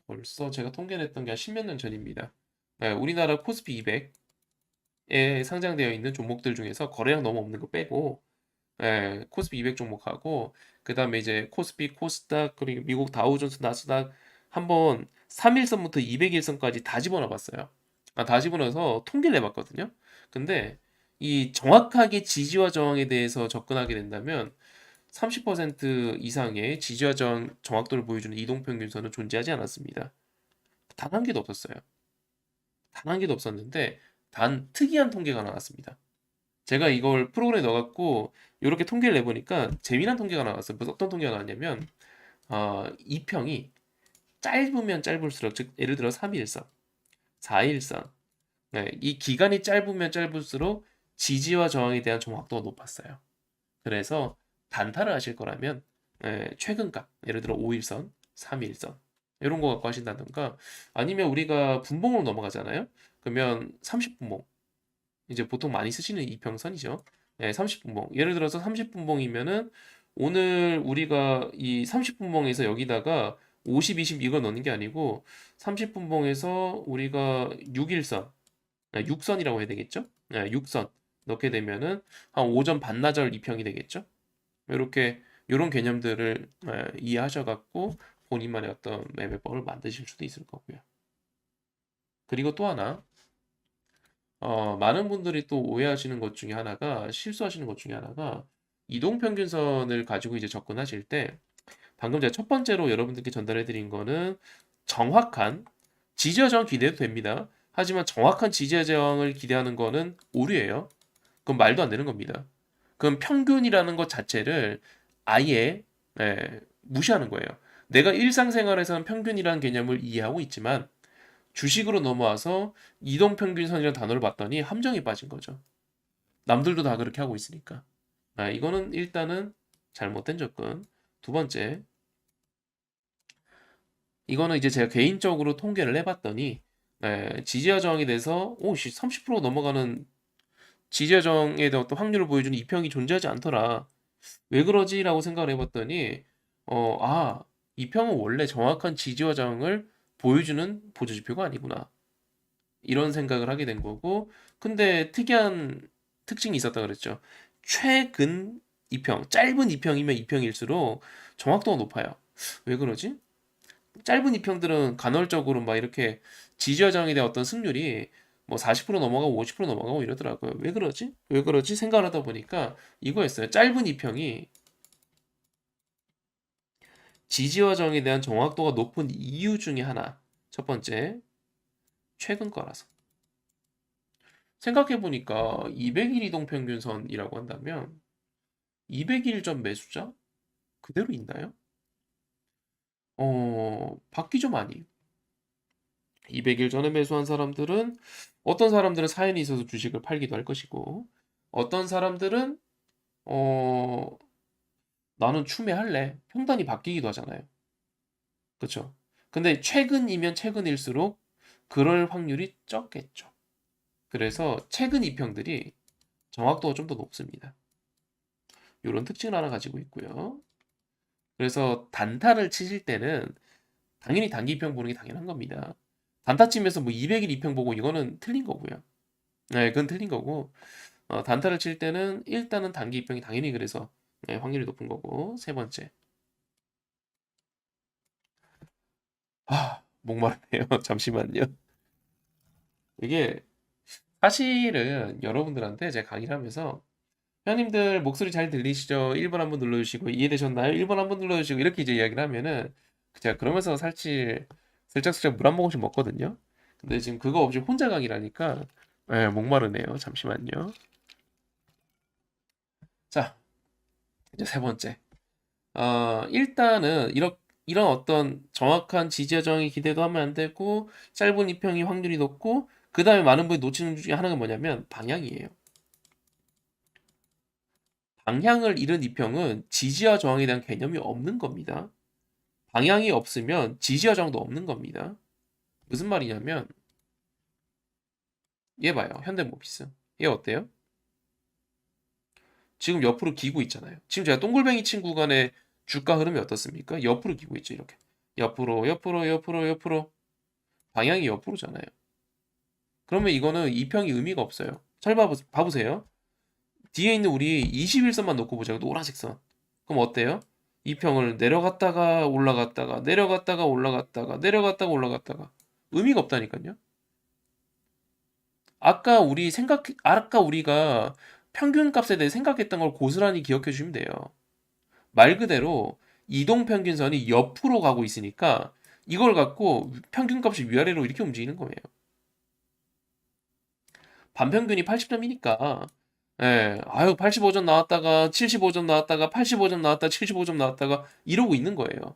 벌써 제가 통계를 했던 게 한 십몇 년 전입니다. 우리나라 코스피 200에 상장되어 있는 종목들 중에서 거래량 너무 없는 거 빼고 코스피 200 종목하고 그 다음에 이제 코스피, 코스닥, 그리고 미국 다우존스, 나스닥 한번 3일선부터 200일선까지 다 집어넣어 봤어요. 다 집어넣어서 통계를 내봤거든요. 근데 이 정확하게 지지와 저항에 대해서 접근하게 된다면 30% 이상의 지지와 저항 정확도를 보여주는 이동평균선은 존재하지 않았습니다. 단 한 개도 없었어요. 단 한 개도 없었는데 단 특이한 통계가 나왔습니다. 제가 이걸 프로그램에 넣어갖고 이렇게 통계를 내보니까 재미난 통계가 나왔어요. 무슨 어떤 통계가 나왔냐면 이평이 짧으면 짧을수록, 즉 예를 들어 3일선, 4일선, 네, 이 기간이 짧으면 짧을수록 지지와 저항에 대한 정확도가 높았어요. 그래서 단타를 하실 거라면 최근값, 예를 들어 5일선, 3일선 이런 거 갖고 하신다든가, 아니면 우리가 분봉으로 넘어가잖아요. 그러면 30분봉, 이제 보통 많이 쓰시는 이평선이죠. 30분봉. 예를 들어서 30분봉이면은 오늘 우리가 이 30분봉에서 여기다가 50, 20 이걸 넣는 게 아니고 30분봉에서 우리가 6일선, 6선이라고 해야 되겠죠? 6선 넣게 되면은 한 오전 반나절 이평이 되겠죠? 이렇게 이런 개념들을 이해하셔갖고 본인만의 어떤 매매법을 만드실 수도 있을 거고요. 그리고 또 하나, 많은 분들이 또 오해하시는 것 중에 하나가, 실수하시는 것 중에 하나가, 이동평균선을 가지고 이제 접근하실 때, 방금 제가 첫 번째로 여러분들께 전달해 드린 거는 정확한 지지와 저항 기대도 됩니다. 하지만 정확한 지지와 저항을 기대하는 거는 오류예요. 그건 말도 안 되는 겁니다. 그럼 평균이라는 것 자체를 아예 무시하는 거예요. 내가 일상생활에서는 평균이라는 개념을 이해하고 있지만 주식으로 넘어와서 이동평균선이라는 단어를 봤더니 함정에 빠진 거죠. 남들도 다 그렇게 하고 있으니까. 이거는 일단은 잘못된 접근. 두 번째, 이거는 이제 제가 개인적으로 통계를 해봤더니 지지와 저항에 대해서 30% 넘어가는 지지와 저항에 대한 어떤 확률을 보여주는 이평이 존재하지 않더라. 왜 그러지라고 생각을 해봤더니 이평은 원래 정확한 지지와 저항을 보여주는 보조지표가 아니구나. 이런 생각을 하게 된 거고, 근데 특이한 특징이 있었다 그랬죠. 최근 이평, 짧은 이평이면 이평일수록 정확도가 높아요. 왜 그러지? 짧은 이평들은 간헐적으로 막 이렇게 지지와 저항에 대한 어떤 승률이 뭐 40% 넘어가고 50% 넘어가고 이러더라고요. 왜 그러지? 왜 그러지? 생각을 하다 보니까 이거였어요. 짧은 이평이 지지와 저항에 대한 정확도가 높은 이유 중에 하나. 첫 번째, 최근 거라서. 생각해 보니까 200일 이동 평균선이라고 한다면 200일 전 매수자 그대로 있나요? 바뀌죠, 많이. 200일 전에 매수한 사람들은, 어떤 사람들은 사연이 있어서 주식을 팔기도 할 것이고, 어떤 사람들은 어 나는 추매할래. 평단이 바뀌기도 하잖아요. 그렇죠? 근데 최근이면 최근일수록 그럴 확률이 적겠죠. 그래서 최근 이평들이 정확도가 좀 더 높습니다. 이런 특징을 하나 가지고 있고요. 그래서 단타를 치실 때는 당연히 단기 이평 보는 게 당연한 겁니다. 단타 치면서 뭐 200일 이평 보고 이거는 틀린 거고요. 네, 그건 틀린 거고, 단타를 칠 때는 일단은 단기 이평이 당연히 그래서 확률이 높은 거고. 세 번째, 목마르네요. 잠시만요. 이게 사실은 여러분들한테 제가 강의를 하면서, 회원님들 목소리 잘 들리시죠? 1번 한번 눌러주시고, 이해되셨나요? 1번 한번 눌러주시고, 이렇게 이제 이야기를 하면은 제가 그러면서 슬쩍슬쩍 물 한 모금씩 먹거든요. 근데 지금 그거 없이 혼자 강의를 하니까 목마르네요. 잠시만요. 자, 이제 세 번째. 일단은 이런 어떤 정확한 지지와 저항의 기대도 하면 안 되고, 짧은 이평이 확률이 높고, 그 다음에 많은 분이 놓치는 중에 하나가 뭐냐면 방향이에요. 방향을 잃은 이평은 지지와 저항에 대한 개념이 없는 겁니다. 방향이 없으면 지지와 저항도 없는 겁니다. 무슨 말이냐면, 얘 봐요. 현대모비스. 얘 어때요? 지금 옆으로 기고 있잖아요. 지금 제가 동글뱅이 친 구간의 주가 흐름이 어떻습니까? 옆으로 기고 있죠, 이렇게. 옆으로, 옆으로, 옆으로, 옆으로. 방향이 옆으로잖아요. 그러면 이거는 이평이 의미가 없어요. 잘 봐보세요. 뒤에 있는 우리 21선만 놓고 보자고, 노란색 선. 그럼 어때요? 이평을 내려갔다가 올라갔다가 내려갔다가 올라갔다가 내려갔다가 올라갔다가 의미가 없다니까요. 아까 우리가 평균 값에 대해 생각했던 걸 고스란히 기억해 주시면 돼요. 말 그대로 이동 평균선이 옆으로 가고 있으니까 이걸 갖고 평균 값이 위아래로 이렇게 움직이는 거예요. 반평균이 80점이니까 예, 아유 85점 나왔다가 75점 나왔다가 85점 나왔다가 75점 나왔다가 이러고 있는 거예요.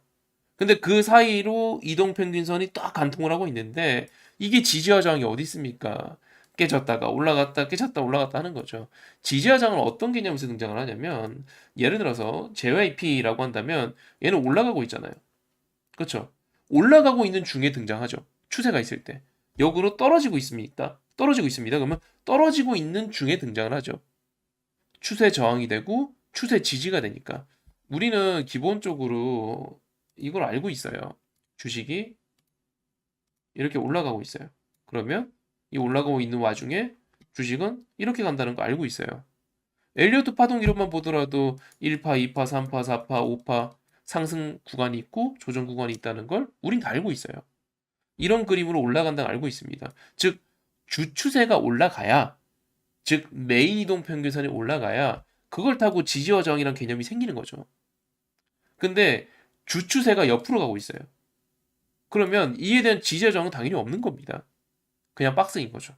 근데 그 사이로 이동 평균선이 딱 관통을 하고 있는데 이게 지지와 저항이 어디 있습니까? 깨졌다가 올라갔다 깨졌다 올라갔다 하는 거죠. 지지와 저항은 어떤 개념에서 등장을 하냐면 예를 들어서 JYP라고 한다면 얘는 올라가고 있잖아요. 그렇죠? 올라가고 있는 중에 등장하죠. 추세가 있을 때. 역으로 떨어지고 있습니까? 떨어지고 있습니다. 그러면 떨어지고 있는 중에 등장을 하죠. 추세 저항이 되고 추세 지지가 되니까. 우리는 기본적으로 이걸 알고 있어요. 주식이 이렇게 올라가고 있어요. 그러면 이 올라가고 있는 와중에 주식은 이렇게 간다는 거 알고 있어요. 엘리어트 파동 이론만 보더라도 1파, 2파, 3파, 4파, 5파 상승 구간이 있고 조정 구간이 있다는 걸 우린 다 알고 있어요. 이런 그림으로 올라간다는 걸 알고 있습니다. 즉 주추세가 올라가야 즉 메인 이동 평균선이 올라가야 그걸 타고 지지와 저항이란 개념이 생기는 거죠. 근데 주추세가 옆으로 가고 있어요. 그러면 이에 대한 지지와 저항은 당연히 없는 겁니다. 그냥 박스인 거죠.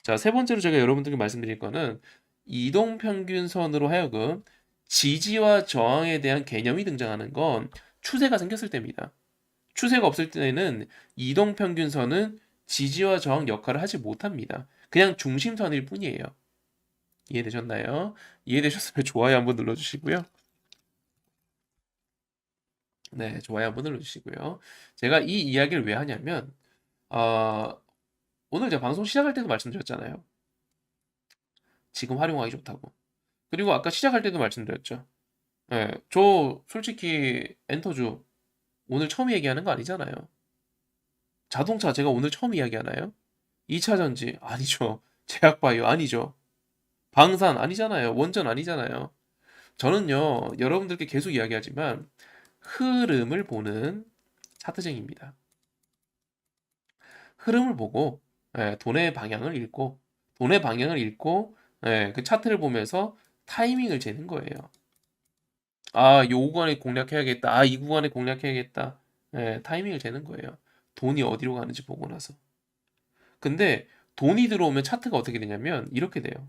자, 세 번째로 제가 여러분들께 말씀드릴 거는 이동 평균선으로 하여금 지지와 저항에 대한 개념이 등장하는 건 추세가 생겼을 때입니다. 추세가 없을 때는 이동 평균선은 지지와 저항 역할을 하지 못합니다. 그냥 중심선일 뿐이에요. 이해되셨나요? 이해되셨으면 좋아요 한번 눌러주시고요. 네, 좋아요 한번 눌러주시고요. 제가 이 이야기를 왜 하냐면 오늘 제가 방송 시작할 때도 말씀드렸잖아요. 지금 활용하기 좋다고. 그리고 아까 시작할 때도 말씀드렸죠. 네, 저 솔직히 엔터주 오늘 처음 얘기하는 거 아니잖아요. 자동차 제가 오늘 처음 이야기하나요? 2차 전지 아니죠. 제약바이오 아니죠. 방산 아니잖아요. 원전 아니잖아요. 저는요, 여러분들께 계속 이야기하지만 흐름을 보는 차트쟁입니다. 흐름을 보고 돈의 방향을 읽고 돈의 방향을 읽고 그 차트를 보면서 타이밍을 재는 거예요. 아, 요 구간에 공략해야겠다. 아, 이 구간에 공략해야겠다. 타이밍을 재는 거예요. 돈이 어디로 가는지 보고 나서. 근데 돈이 들어오면 차트가 어떻게 되냐면 이렇게 돼요.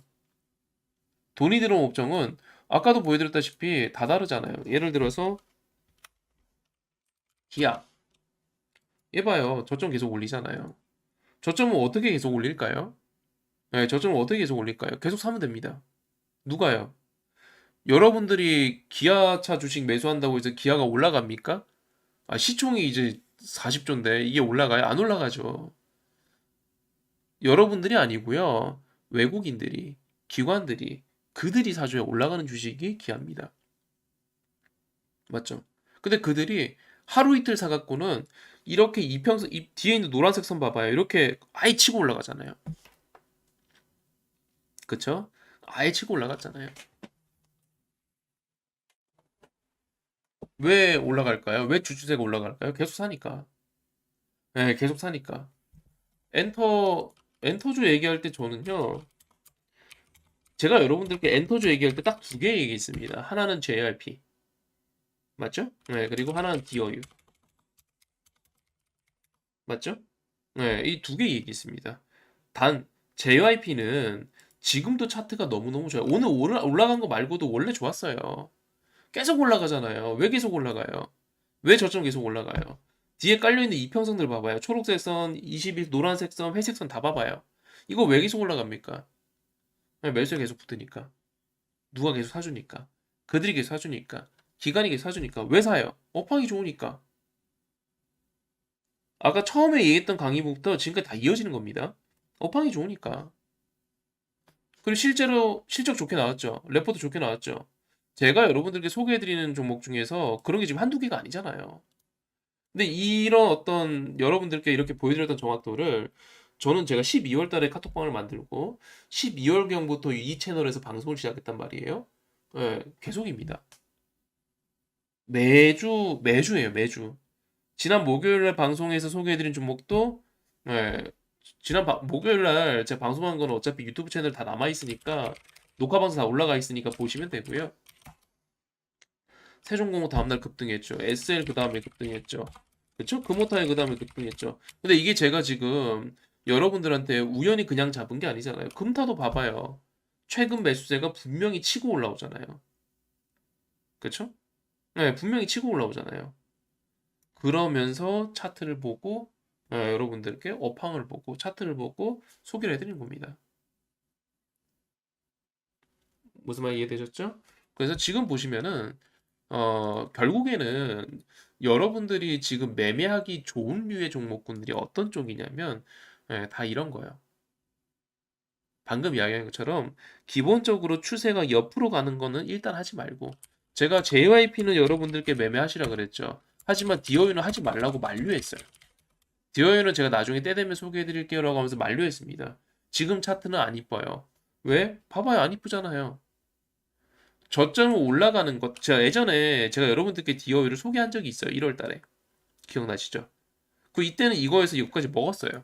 돈이 들어온 업종은 아까도 보여드렸다시피 다 다르잖아요. 예를 들어서 기아. 얘 봐요. 저점 계속 올리잖아요. 저점은 어떻게 계속 올릴까요? 네, 저점은 어떻게 계속 올릴까요? 계속 사면 됩니다. 누가요? 여러분들이 기아차 주식 매수한다고 해서 기아가 올라갑니까? 아, 시총이 이제 40조인데 이게 올라가요? 안 올라가죠. 여러분들이 아니고요. 외국인들이, 기관들이, 그들이 사줘야 올라가는 주식이 기아입니다. 맞죠? 근데 그들이 하루 이틀 사갖고는 이렇게 이평선, 뒤에 있는 노란색 선 봐봐요. 이렇게 아예 치고 올라가잖아요. 그쵸? 아예 치고 올라갔잖아요. 왜 올라갈까요? 왜 주주세가 올라갈까요? 계속 사니까. 네, 계속 사니까. 엔터주 얘기할 때 저는요, 제가 여러분들께 엔터주 얘기할 때 딱 두 개 얘기했습니다. 하나는 JRP. 맞죠? 네, 그리고 하나는 DOU. 맞죠? 네, 이 두 개 얘기했습니다. 단, JYP는 지금도 차트가 너무너무 좋아요. 오늘 올라간 거 말고도 원래 좋았어요. 계속 올라가잖아요. 왜 계속 올라가요? 왜 저점 계속 올라가요? 뒤에 깔려있는 이평선들 봐봐요. 초록색 선, 20일, 노란색 선, 회색 선 다 봐봐요. 이거 왜 계속 올라갑니까? 매수에 계속 붙으니까. 누가 계속 사주니까. 그들이 계속 사주니까. 기관이 계속 사주니까. 왜 사요? 업황이 좋으니까. 아까 처음에 얘기했던 강의부터 지금까지 다 이어지는 겁니다. 업황이 좋으니까. 그리고 실제로 실적 좋게 나왔죠. 레포트 좋게 나왔죠. 제가 여러분들께 소개해드리는 종목 중에서 그런 게 지금 한두 개가 아니잖아요. 근데 이런 어떤 여러분들께 이렇게 보여드렸던 정확도를 저는 제가 12월 달에 카톡방을 만들고 12월경부터 이 채널에서 방송을 시작했단 말이에요. 계속입니다. 매주예요, 매주. 지난 목요일날 방송에서 소개해드린 종목도, 예, 목요일날 제가 방송한 거는 어차피 유튜브 채널 다 남아있으니까, 녹화 방송 다 올라가 있으니까 보시면 되고요. 세종공업 다음날 급등했죠. SL 그 다음에 급등했죠. 그쵸? 금호타이 그 다음에 급등했죠. 근데 이게 제가 지금 여러분들한테 우연히 그냥 잡은 게 아니잖아요. 금타도 봐봐요. 최근 매수세가 분명히 치고 올라오잖아요. 그쵸? 네, 분명히 치고 올라오잖아요. 그러면서 차트를 보고 여러분들께 업황을 보고 차트를 보고 소개를 해드린 겁니다. 무슨 말 이해되셨죠? 그래서 지금 보시면은 결국에는 여러분들이 지금 매매하기 좋은 류의 종목군들이 어떤 쪽이냐면 다 이런 거예요. 방금 이야기한 것처럼 기본적으로 추세가 옆으로 가는 거는 일단 하지 말고 제가 JYP는 여러분들께 매매하시라 그랬죠. 하지만 DOU는 하지 말라고 만류했어요. DOU는 제가 나중에 때 되면 소개해 드릴게요 라고 하면서 만류했습니다. 지금 차트는 안 이뻐요. 왜? 봐봐요. 안 이쁘잖아요. 저점으로 올라가는 것 제가 예전에 제가 여러분들께 DOU를 소개한 적이 있어요. 1월 달에. 기억나시죠? 그 이때는 이거에서 여기까지 먹었어요.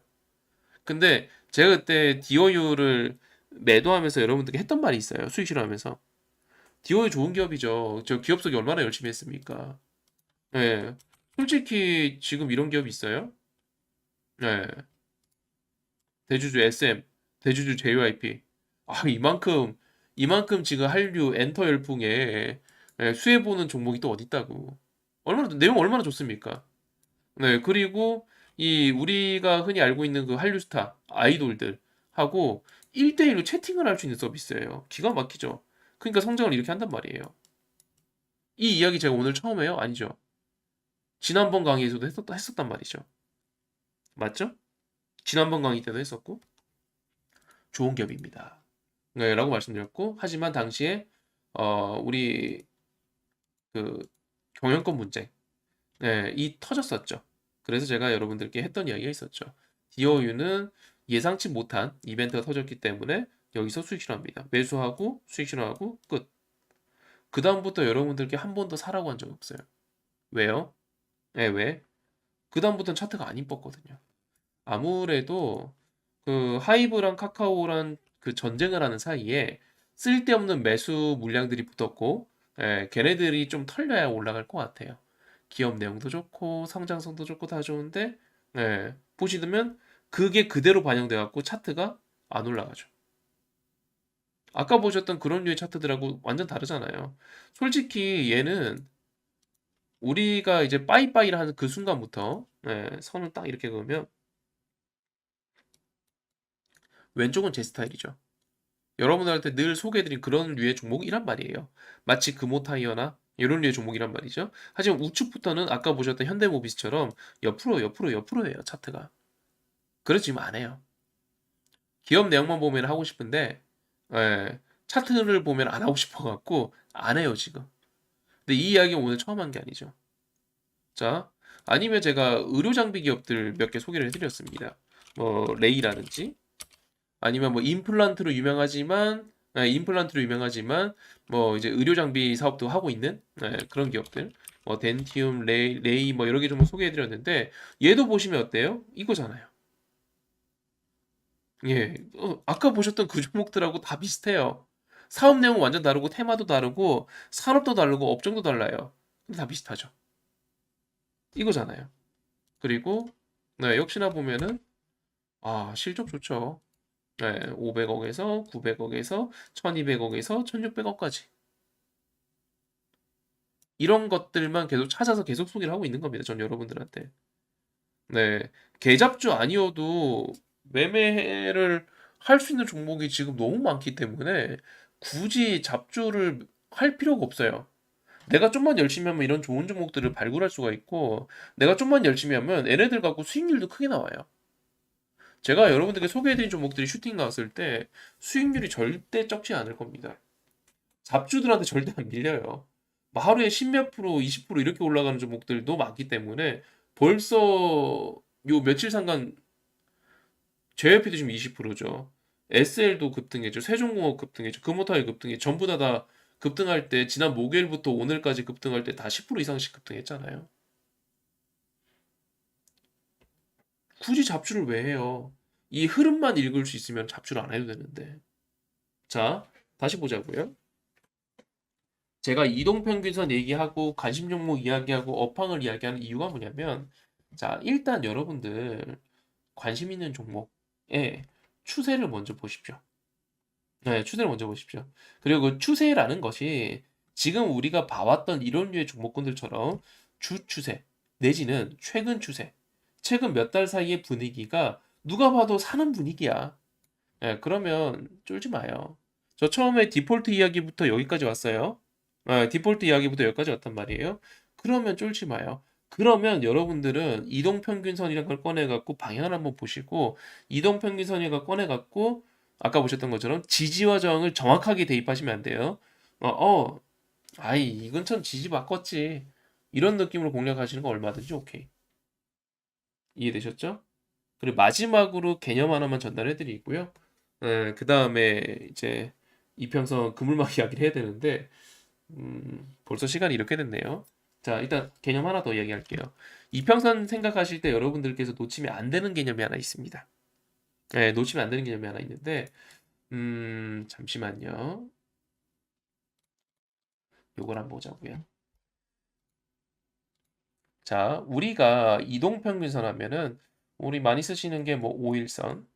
근데 제가 그때 DOU를 매도하면서 여러분들께 했던 말이 있어요. 수익 실험하면서. DOU 좋은 기업이죠. 저 기업 속에 얼마나 열심히 했습니까? 예. 솔직히 지금 이런 기업이 있어요? 예. 대주주 SM, 대주주 JYP. 아, 이만큼 지금 한류 엔터 열풍에 수혜 보는 종목이 또 어디 있다고. 내용 얼마나 좋습니까? 네, 그리고 이 우리가 흔히 알고 있는 그 한류스타 아이돌들 하고 1대1로 채팅을 할 수 있는 서비스예요. 기가 막히죠. 그러니까 성장을 이렇게 한단 말이에요. 이 이야기 제가 오늘 처음 해요? 아니죠. 지난번 강의에서도 했었단 말이죠. 맞죠? 지난번 강의 때도 했었고 좋은 기업입니다. 네, 라고 말씀드렸고 하지만 당시에 우리 그 경영권 문제 이 터졌었죠. 그래서 제가 여러분들께 했던 이야기가 있었죠. DOU는 예상치 못한 이벤트가 터졌기 때문에 여기서 수익 실현합니다. 매수하고 수익 실현하고 끝. 그 다음부터 여러분들께 한 번도 사라고 한 적 없어요. 왜요? 왜? 그 다음부터는 차트가 안 이뻤거든요. 아무래도 그 하이브랑 카카오랑 그 전쟁을 하는 사이에 쓸데없는 매수 물량들이 붙었고, 걔네들이 좀 털려야 올라갈 것 같아요. 기업 내용도 좋고 성장성도 좋고 다 좋은데, 보시면 그게 그대로 반영돼 갖고 차트가 안 올라가죠. 아까 보셨던 그런 류의 차트들하고 완전 다르잖아요. 솔직히 얘는 우리가 이제 빠이빠이를 하는 그 순간부터 선을 딱 이렇게 그으면 왼쪽은 제 스타일이죠. 여러분들한테 늘 소개해드린 그런 류의 종목이란 말이에요. 마치 금호타이어나 이런 류의 종목이란 말이죠. 하지만 우측부터는 아까 보셨던 현대모비스처럼 옆으로예요, 차트가. 그래서 지금 안 해요. 기업 내용만 보면 하고 싶은데, 차트를 보면 안 하고 싶어갖고, 안 해요, 지금. 근데 이 이야기 오늘 처음 한 게 아니죠. 자, 아니면 제가 의료 장비 기업들 몇 개 소개를 해드렸습니다. 뭐, 레이라든지, 아니면 뭐 임플란트로 유명하지만 뭐 이제 의료 장비 사업도 하고 있는 그런 기업들 뭐 덴티움, 레이 뭐 여러 개 좀 소개해 드렸는데 얘도 보시면 어때요? 이거잖아요. 예. 아까 보셨던 그 종목들하고 다 비슷해요. 사업 내용은 완전 다르고 테마도 다르고 산업도 다르고 업종도 달라요. 근데 다 비슷하죠. 이거잖아요. 그리고 역시나 보면은 실적 좋죠. 500억에서 900억에서 1200억에서 1600억까지. 이런 것들만 계속 찾아서 계속 소개를 하고 있는 겁니다. 전 여러분들한테. 네. 계잡주 아니어도 매매를 할 수 있는 종목이 지금 너무 많기 때문에 굳이 잡주를 할 필요가 없어요. 내가 좀만 열심히 하면 이런 좋은 종목들을 발굴할 수가 있고, 내가 좀만 열심히 하면 얘네들 갖고 수익률도 크게 나와요. 제가 여러분들께 소개해드린 종목들이 슈팅 나왔을 때 수익률이 절대 적지 않을 겁니다. 잡주들한테 절대 안 밀려요. 뭐 하루에 10몇 프로, 20% 이렇게 올라가는 종목들도 많기 때문에 벌써 요 며칠 상간 JYP도 지금 20%죠. SL도 급등했죠. 세종공업 급등했죠. 금호타이 급등했죠. 전부 다 급등할 때 지난 목요일부터 오늘까지 급등할 때 다 10% 이상씩 급등했잖아요. 굳이 잡주를 왜 해요? 이 흐름만 읽을 수 있으면 잡주를 안 해도 되는데. 자, 다시 보자고요. 제가 이동평균선 얘기하고 관심 종목 이야기하고 업황을 이야기하는 이유가 뭐냐면, 자, 일단 여러분들 관심 있는 종목의 추세를 먼저 보십시오. 네, 추세를 먼저 보십시오. 그리고 그 추세라는 것이 지금 우리가 봐왔던 이런 류의 종목군들처럼 주 추세 내지는 최근 추세, 최근 몇 달 사이의 분위기가 누가 봐도 사는 분위기야. 예, 그러면 쫄지 마요. 저 처음에 디폴트 이야기부터 여기까지 왔어요. 디폴트 이야기부터 여기까지 왔단 말이에요. 그러면 쫄지 마요. 그러면 여러분들은 이동평균선이라는 걸 꺼내갖고 방향을 한번 보시고 이동평균선이가 꺼내갖고 아까 보셨던 것처럼 지지와 저항을 정확하게 대입하시면 안 돼요. 아이 이 근처는 지지 바꿨지. 이런 느낌으로 공략하시는 거 얼마든지 오케이. 이해되셨죠? 그리고 마지막으로 개념 하나만 전달해 드리고요. 그 다음에 이제 이평선 그물막 이야기를 해야 되는데 벌써 시간이 이렇게 됐네요. 자, 일단 개념 하나 더 이야기할게요. 이평선 생각하실 때 여러분들께서 놓치면 안 되는 개념이 하나 있습니다. 네, 놓치면 안 되는 개념이 하나 있는데, 잠시만요. 요걸 한번 보자고요. 자, 우리가 이동평균선 하면은 우리 많이 쓰시는 게 뭐 5일선,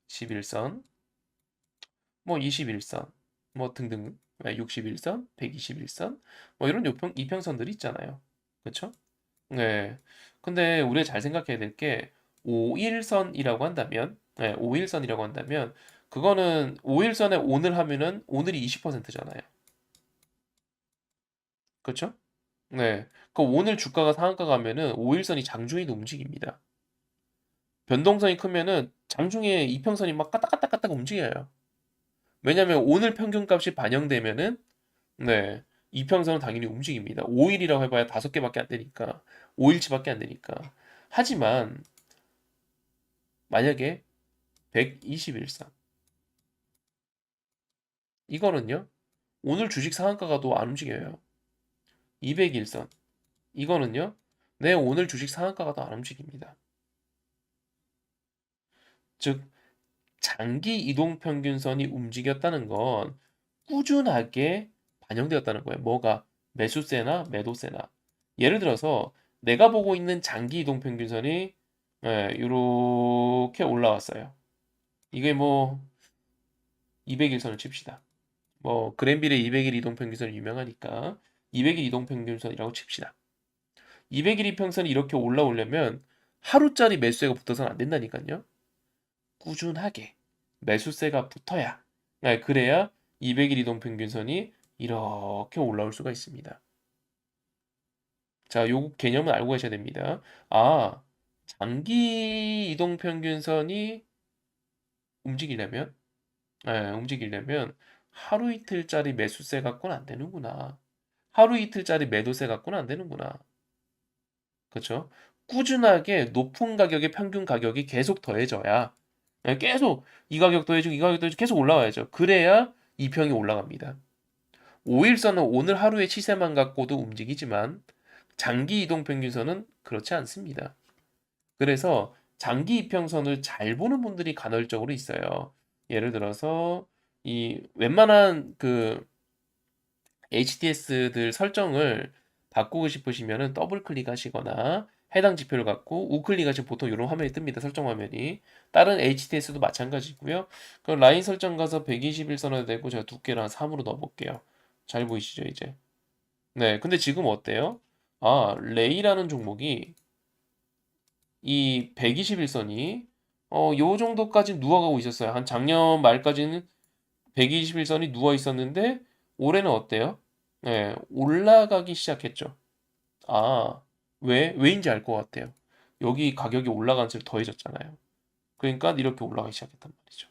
11선, 뭐 21선, 뭐 등등, 61선, 121선, 뭐 이런 이평선들이 있잖아요. 그렇죠? 네. 근데 우리가 잘 생각해야 될 게 5일선이라고 한다면, 5일선이라고 한다면 그거는 5일선에 오늘 하면은 오늘이 20%잖아요. 그렇죠? 네. 그 오늘 주가가 상한가 가면은 5일선이 장중에도 움직입니다. 변동성이 크면은 장중에 이평선이 막 까딱까딱까딱 움직여요. 왜냐면 오늘 평균값이 반영되면은 네. 이평선은 당연히 움직입니다. 5일이라고 해봐야 5개밖에 안 되니까 5일치밖에 안 되니까. 하지만 만약에 121선 이거는요. 오늘 주식 상한가가 도 안 움직여요. 201선 이거는요. 내 오늘 주식 상한가가 도 안 움직입니다. 즉 장기 이동 평균선이 움직였다는 건 꾸준하게 반영되었다는 거예요. 뭐가? 매수세나 매도세나. 예를 들어서 내가 보고 있는 장기 이동 평균선이 이렇게 올라왔어요. 이게 뭐 200일선을 칩시다. 뭐 그랜빌의 200일 이동 평균선이 유명하니까 200일 이동 평균선이라고 칩시다. 200일 이평선이 이렇게 올라오려면 하루짜리 매수세가 붙어서는 안 된다니까요. 꾸준하게 매수세가 붙어야 그래야 200일 이동 평균선이 이렇게 올라올 수가 있습니다. 자, 요 개념은 알고 계셔야 됩니다. 아, 장기 이동 평균선이 움직이려면 움직이려면 하루 이틀짜리 매수세 갖고는 안 되는구나. 하루 이틀짜리 매도세 갖고는 안 되는구나. 그렇죠? 꾸준하게 높은 가격의 평균 가격이 계속 더해져야 계속 이 가격 더해지고 이 가격 더해지고 계속 올라와야죠. 그래야 이평이 올라갑니다. 5일선은 오늘 하루의 시세만 갖고도 움직이지만 장기 이동 평균선은 그렇지 않습니다. 그래서 장기 이평선을 잘 보는 분들이 간헐적으로 있어요. 예를 들어서 이 웬만한 그 HTS들 설정을 바꾸고 싶으시면은 더블 클릭하시거나 해당 지표를 갖고 우클릭하시면 보통 이런 화면이 뜹니다. 설정 화면이. 다른 HTS도 마찬가지고요. 그럼 라인 설정 가서 121선을 내고 제가 두께를 한 3으로 넣어볼게요. 잘 보이시죠, 이제? 네, 근데 지금 어때요? 아, 레이라는 종목이 이 121선이 요 정도까지 누워가고 있었어요. 한 작년 말까지는 121선이 누워 있었는데 올해는 어때요? 네, 올라가기 시작했죠. 아, 왜인지 알 것 같아요. 여기 가격이 올라간수록 더해졌잖아요. 그러니까 이렇게 올라가기 시작했단 말이죠.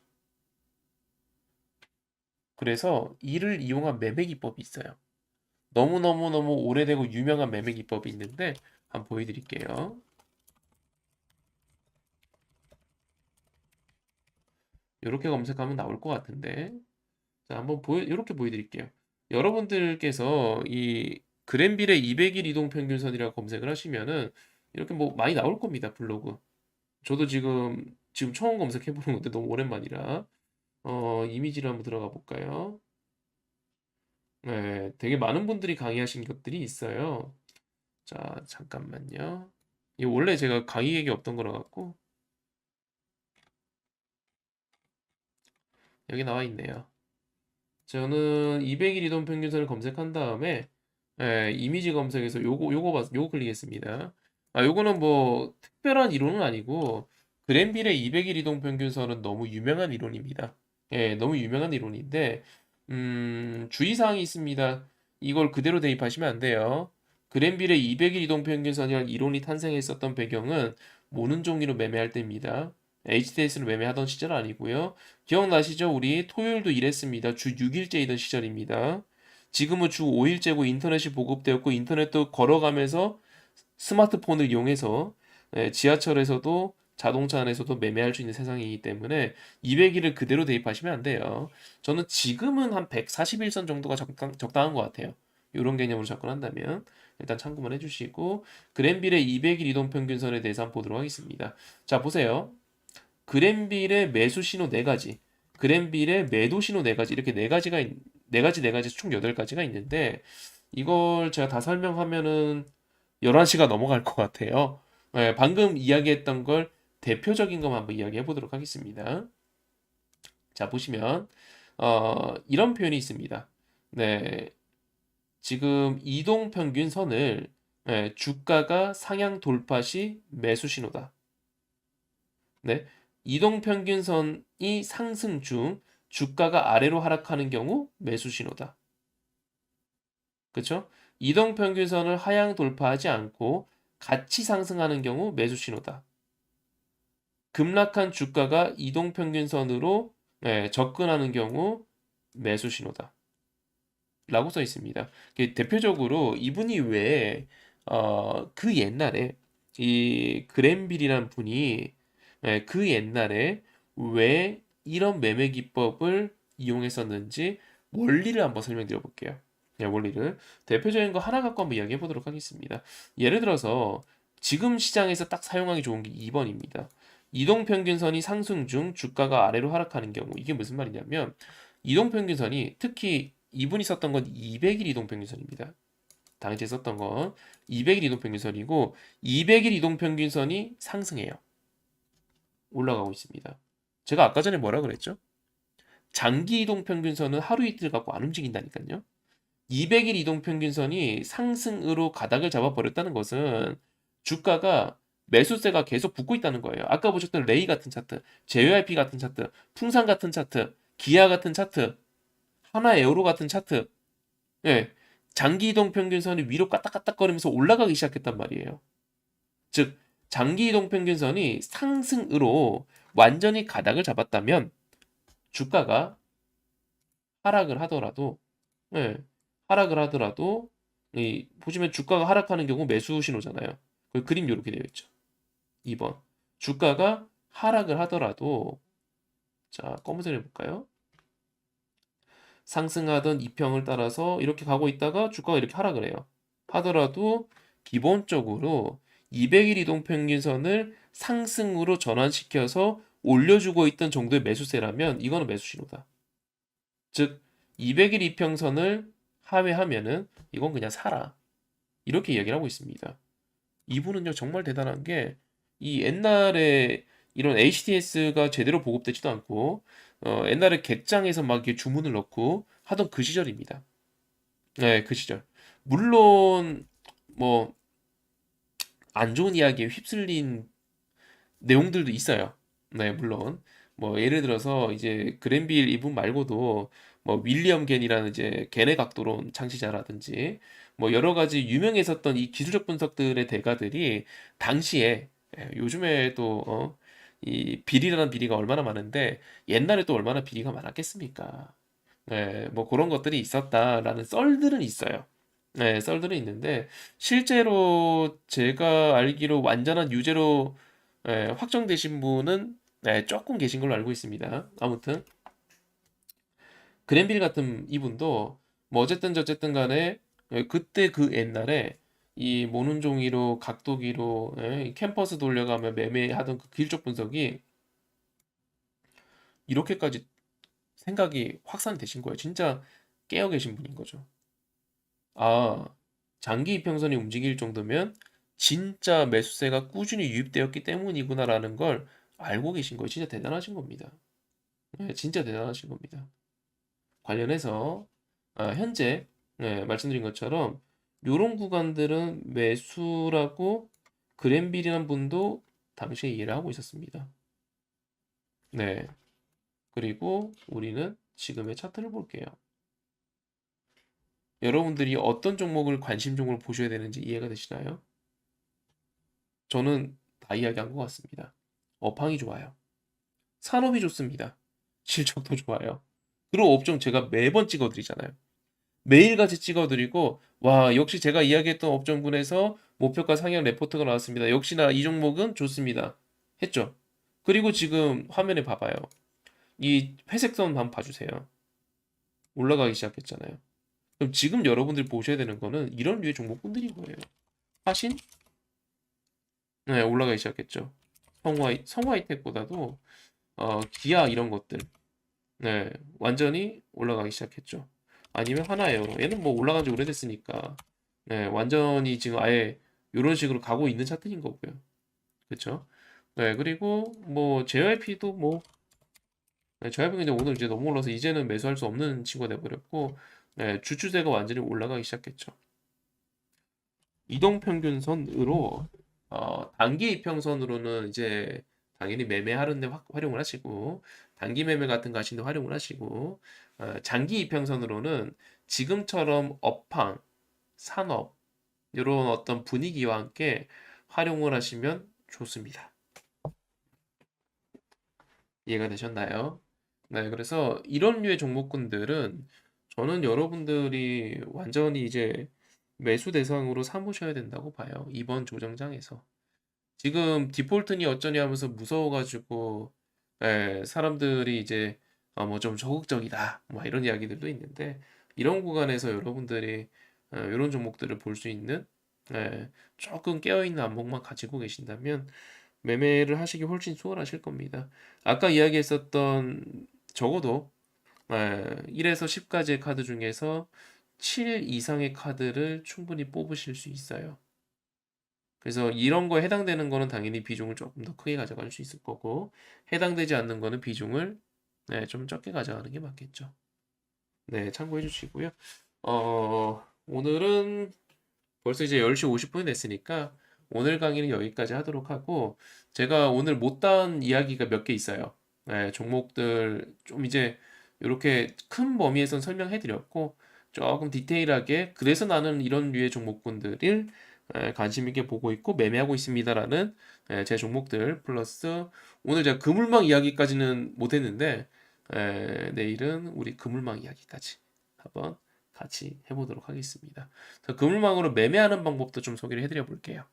그래서 이를 이용한 매매 기법이 있어요. 너무너무너무 오래되고 유명한 매매 기법이 있는데 한번 보여드릴게요. 이렇게 검색하면 나올 것 같은데 자, 한번 이렇게 보여드릴게요. 여러분들께서 이 그랜빌의 200일 이동 평균선이라고 검색을 하시면은 이렇게 뭐 많이 나올 겁니다. 블로그. 저도 지금 처음 검색해 보는 건데 너무 오랜만이라 이미지를 한번 들어가 볼까요? 네, 되게 많은 분들이 강의하신 것들이 있어요. 자, 잠깐만요. 이거 원래 제가 강의 얘기 없던 거라 갖고 여기 나와 있네요. 저는 200일 이동 평균선을 검색한 다음에 이미지 검색에서 요거 클릭했습니다. 아, 요거는 뭐 특별한 이론은 아니고 그랜빌의 200일 이동 평균선은 너무 유명한 이론입니다. 예, 너무 유명한 이론인데 주의사항이 있습니다. 이걸 그대로 대입하시면 안 돼요. 그랜빌의 200일 이동 평균선이라는 이론이 탄생했었던 배경은 모는 종이로 매매할 때입니다. HTS로 매매하던 시절 아니고요. 기억나시죠? 우리 토요일도 일했습니다. 주 6일째이던 시절입니다. 지금은 주 5일째고 인터넷이 보급되었고 인터넷도 걸어가면서 스마트폰을 이용해서 지하철에서도 자동차 안에서도 매매할 수 있는 세상이기 때문에 200일을 그대로 대입하시면 안 돼요. 저는 지금은 한 141선 정도가 적당한 것 같아요. 이런 개념으로 접근한다면 일단 참고만 해주시고 그랜빌의 200일 이동평균선에 대해서 한번 보도록 하겠습니다. 자, 보세요. 그랜빌의 매수 신호 4가지, 그랜빌의 매도 신호 4가지 이렇게 4가지 총 8가지가 있는데 이걸 제가 다 설명하면은 11시가 넘어갈 것 같아요. 방금 이야기했던 걸 대표적인 것만 한번 이야기해 보도록 하겠습니다. 자, 보시면 이런 표현이 있습니다. 네, 지금 이동 평균선을 주가가 상향 돌파 시 매수 신호다. 네, 이동 평균선이 상승 중 주가가 아래로 하락하는 경우 매수 신호다. 그렇죠? 이동 평균선을 하향 돌파하지 않고 같이 상승하는 경우 매수 신호다. 급락한 주가가 이동 평균선으로 접근하는 경우 매수 신호다. 라고 써 있습니다. 대표적으로 이분이 왜 그 옛날에 이 그랜빌이란 분이 그 옛날에 왜 이런 매매 기법을 이용했었는지 원리를 한번 설명드려 볼게요. 원리를 대표적인 거 하나 갖고 한번 이야기해 보도록 하겠습니다. 예를 들어서 지금 시장에서 딱 사용하기 좋은 게 2번입니다. 이동평균선이 상승 중 주가가 아래로 하락하는 경우 이게 무슨 말이냐면 이동평균선이 특히 이분이 썼던 건 200일 이동평균선입니다. 당시에 썼던 건 200일 이동평균선이고 200일 이동평균선이 상승해요. 올라가고 있습니다. 제가 아까 전에 뭐라 그랬죠? 장기 이동평균선은 하루 이틀 갖고 안 움직인다니까요. 200일 이동평균선이 상승으로 가닥을 잡아버렸다는 것은 주가가 매수세가 계속 붙고 있다는 거예요. 아까 보셨던 레이 같은 차트, JYP 같은 차트, 풍산 같은 차트, 기아 같은 차트, 하나에어로 같은 차트, 예, 장기 이동 평균선이 위로 까딱까딱거리면서 올라가기 시작했단 말이에요. 즉, 장기 이동 평균선이 상승으로 완전히 가닥을 잡았다면 주가가 하락을 하더라도, 예, 하락을 하더라도 보시면 주가가 하락하는 경우 매수 신호잖아요. 그 그림 이렇게 되어 있죠. 2번. 주가가 하락을 하더라도 자, 검은색 해볼까요? 상승하던 이평을 따라서 이렇게 가고 있다가 주가가 이렇게 하락을 해요. 하더라도 기본적으로 200일 이동 평균선을 상승으로 전환시켜서 올려주고 있던 정도의 매수세라면 이거는 매수 신호다. 즉 200일 이평선을 하회하면은 이건 그냥 사라. 이렇게 이야기를 하고 있습니다. 이분은요 정말 대단한 게 이 옛날에 이런 HTS가 제대로 보급되지도 않고 옛날에 객장에서 막 이렇게 주문을 넣고 하던 그 시절입니다. 네, 그 시절. 물론 뭐 안 좋은 이야기에 휩쓸린 내용들도 있어요. 네, 물론 뭐 예를 들어서 이제 그랜빌 이분 말고도 뭐 윌리엄 겐이라는 이제 겐의 각도론 창시자라든지 뭐 여러 가지 유명했었던 이 기술적 분석들의 대가들이 당시에 요즘에 또 이 비리라는 비리가 얼마나 많은데 옛날에 또 얼마나 비리가 많았겠습니까? 네, 뭐 그런 것들이 있었다라는 썰들은 있어요. 네, 썰들은 있는데 실제로 제가 알기로 완전한 유죄로 확정되신 분은 조금 계신 걸로 알고 있습니다. 아무튼 그랜빌 같은 이분도 뭐 어쨌든 저쨌든 간에 그때 그 옛날에 이 모는 종이로 각도기로 이 캠퍼스 돌려가며 매매하던 그 기술적 분석이 이렇게까지 생각이 확산되신 거예요. 진짜 깨어 계신 분인 거죠. 아, 장기 이평선이 움직일 정도면 진짜 매수세가 꾸준히 유입되었기 때문이구나라는 걸 알고 계신 거예요. 진짜 대단하신 겁니다. 네, 진짜 대단하신 겁니다. 관련해서 현재 말씀드린 것처럼 요런 구간들은 매수라고 그랜빌이라는 분도 당시에 이해를 하고 있었습니다. 네. 그리고 우리는 지금의 차트를 볼게요. 여러분들이 어떤 종목을 관심 종목을 보셔야 되는지 이해가 되시나요? 저는 다 이야기한 것 같습니다. 업황이 좋아요. 산업이 좋습니다. 실적도 좋아요. 그리고 업종 제가 매번 찍어드리잖아요. 매일같이 찍어드리고 와 역시 제가 이야기했던 업종군에서 목표가 상향 레포트가 나왔습니다. 역시나 이 종목은 좋습니다. 했죠. 그리고 지금 화면에 봐봐요. 이 회색 선 한번 봐주세요. 올라가기 시작했잖아요. 그럼 지금 여러분들이 보셔야 되는 거는 이런 류의 종목군들인 거예요. 화신? 네, 올라가기 시작했죠. 성화이텍보다도 기아 이런 것들, 네, 완전히 올라가기 시작했죠. 아니면 하나예요. 얘는 뭐 올라간 지 오래됐으니까, 네, 완전히 지금 아예 이런 식으로 가고 있는 차트인 거고요. 그렇죠? 네, 그리고 뭐 JYP도 뭐 JYP가 이제 오늘 이제 너무 올라서 이제는 매수할 수 없는 친구가 돼버렸고, 네, 주추세가 완전히 올라가기 시작했죠. 이동평균선으로 단기 이평선으로는 이제 당연히 매매하는데 활용을 하시고 단기 매매 같은 거 하시는데 활용을 하시고 장기 이평선으로는 지금처럼 업황, 산업 이런 어떤 분위기와 함께 활용을 하시면 좋습니다. 이해가 되셨나요? 네, 그래서 이런 류의 종목군들은 저는 여러분들이 완전히 이제 매수 대상으로 삼으셔야 된다고 봐요. 이번 조정장에서. 지금 디폴트니 어쩌니 하면서 무서워가지고 사람들이 이제 뭐 좀 적극적이다 뭐 이런 이야기들도 있는데 이런 구간에서 여러분들이 이런 종목들을 볼 수 있는 조금 깨어있는 안목만 가지고 계신다면 매매를 하시기 훨씬 수월하실 겁니다. 아까 이야기했었던 적어도 1에서 10까지의 카드 중에서 7 이상의 카드를 충분히 뽑으실 수 있어요. 그래서 이런 거에 해당되는 거는 당연히 비중을 조금 더 크게 가져갈 수 있을 거고 해당되지 않는 거는 비중을 좀 적게 가져가는 게 맞겠죠. 네, 참고해 주시고요. 오늘은 벌써 이제 10시 50분이 됐으니까 오늘 강의는 여기까지 하도록 하고 제가 오늘 못다한 이야기가 몇 개 있어요. 종목들 좀 이제 이렇게 큰 범위에선 설명해 드렸고 조금 디테일하게 그래서 나는 이런 류의 종목군들을 관심 있게 보고 있고 매매하고 있습니다라는 제 종목들 플러스 오늘 제가 그물망 이야기까지는 못했는데 내일은 우리 그물망 이야기까지 한번 같이 해보도록 하겠습니다. 그물망으로 매매하는 방법도 좀 소개를 해드려 볼게요.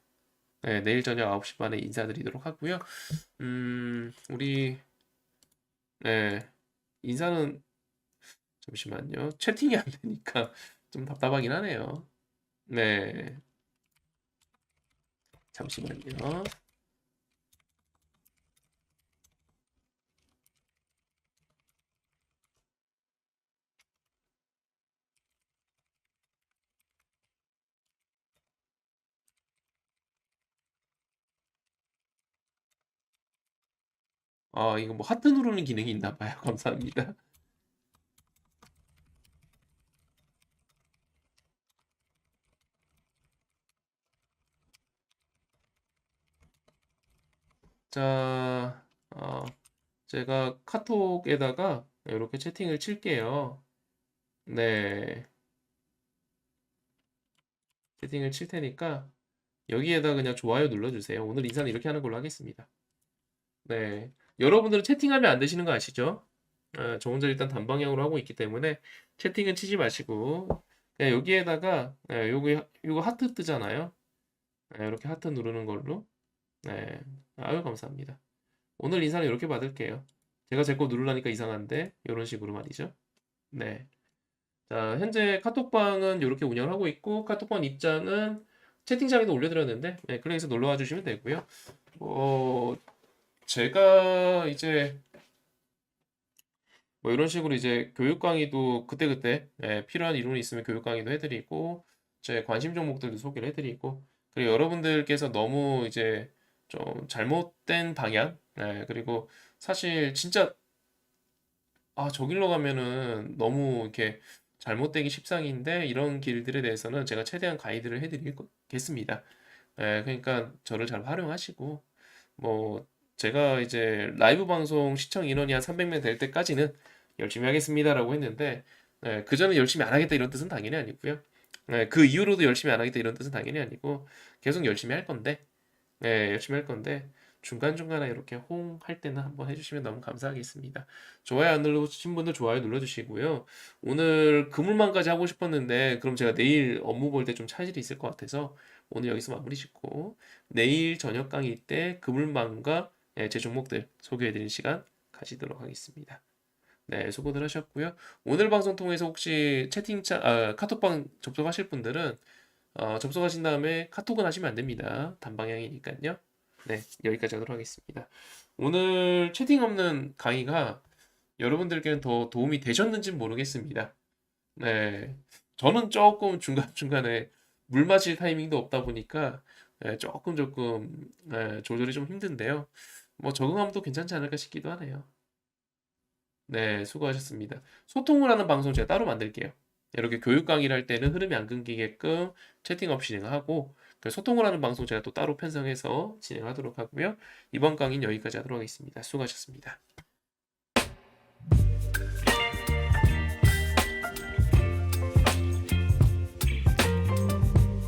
내일 저녁 9시 반에 인사드리도록 하고요. 우리 인사는 잠시만요. 채팅이 안 되니까 좀 답답하긴 하네요. 네, 잠시만요. 이거 뭐 하트 누르는 기능이 있나 봐요. 감사합니다. 자, 제가 카톡에다가 이렇게 채팅을 칠게요. 네, 채팅을 칠 테니까 여기에다 그냥 좋아요 눌러주세요. 오늘 인사는 이렇게 하는 걸로 하겠습니다. 네, 여러분들은 채팅하면 안 되시는 거 아시죠? 저 혼자 일단 단방향으로 하고 있기 때문에 채팅은 치지 마시고 그냥 여기에다가 요거 하트 뜨잖아요. 이렇게 하트 누르는 걸로. 네, 아유 감사합니다. 오늘 인사는 이렇게 받을게요. 제가 제 거 누르려니까 이상한데 이런 식으로 말이죠. 네. 자, 현재 카톡방은 이렇게 운영을 하고 있고, 카톡방 입장은 채팅창에도 올려드렸는데, 네, 클릭해서 놀러와 주시면 되고요. 제가 이제 뭐 이런 식으로 이제 교육 강의도 그때그때 필요한 이론이 있으면 교육 강의도 해드리고, 제 관심 종목들도 소개를 해드리고, 그리고 여러분들께서 너무 이제 좀 잘못된 방향, 그리고 사실 진짜 저 길로 가면은 너무 이렇게 잘못되기 십상인데 이런 길들에 대해서는 제가 최대한 가이드를 해드리겠습니다. 그러니까 저를 잘 활용하시고 뭐 제가 이제 라이브 방송 시청 인원이 한 300명 될 때까지는 열심히 하겠습니다라고 했는데 그 전에 열심히 안 하겠다 이런 뜻은 당연히 아니고요. 그 이후로도 열심히 안 하겠다 이런 뜻은 당연히 아니고 계속 열심히 할 건데 열심히 할 건데 중간중간에 이렇게 호응 할 때는 한번 해주시면 너무 감사하겠습니다. 좋아요 안 눌러주신 분들 좋아요 눌러주시고요. 오늘 그물망까지 하고 싶었는데 그럼 제가 내일 업무 볼 때 좀 차질이 있을 것 같아서 오늘 여기서 마무리 짓고 내일 저녁 강의 때 그물망과 제 종목들 소개해드리는 시간 가지도록 하겠습니다. 네, 수고들 하셨고요. 오늘 방송 통해서 혹시 카톡방 접속하실 분들은 접속하신 다음에 카톡은 하시면 안 됩니다. 단방향이니까요. 네, 여기까지 하도록 하겠습니다. 오늘 채팅 없는 강의가 여러분들께는 더 도움이 되셨는지는 모르겠습니다. 네, 저는 조금 중간중간에 물 마실 타이밍도 없다 보니까 조금 조절이 좀 힘든데요. 뭐 적응하면 또 괜찮지 않을까 싶기도 하네요. 네, 수고하셨습니다. 소통을 하는 방송 제가 따로 만들게요. 이렇게 교육 강의를 할 때는 흐름이 안 끊기게끔 채팅 없이 진행하고, 그 소통을 하는 방송 제가 또 따로 편성해서 진행하도록 하고요. 이번 강의는 여기까지 하도록 하겠습니다. 수고하셨습니다.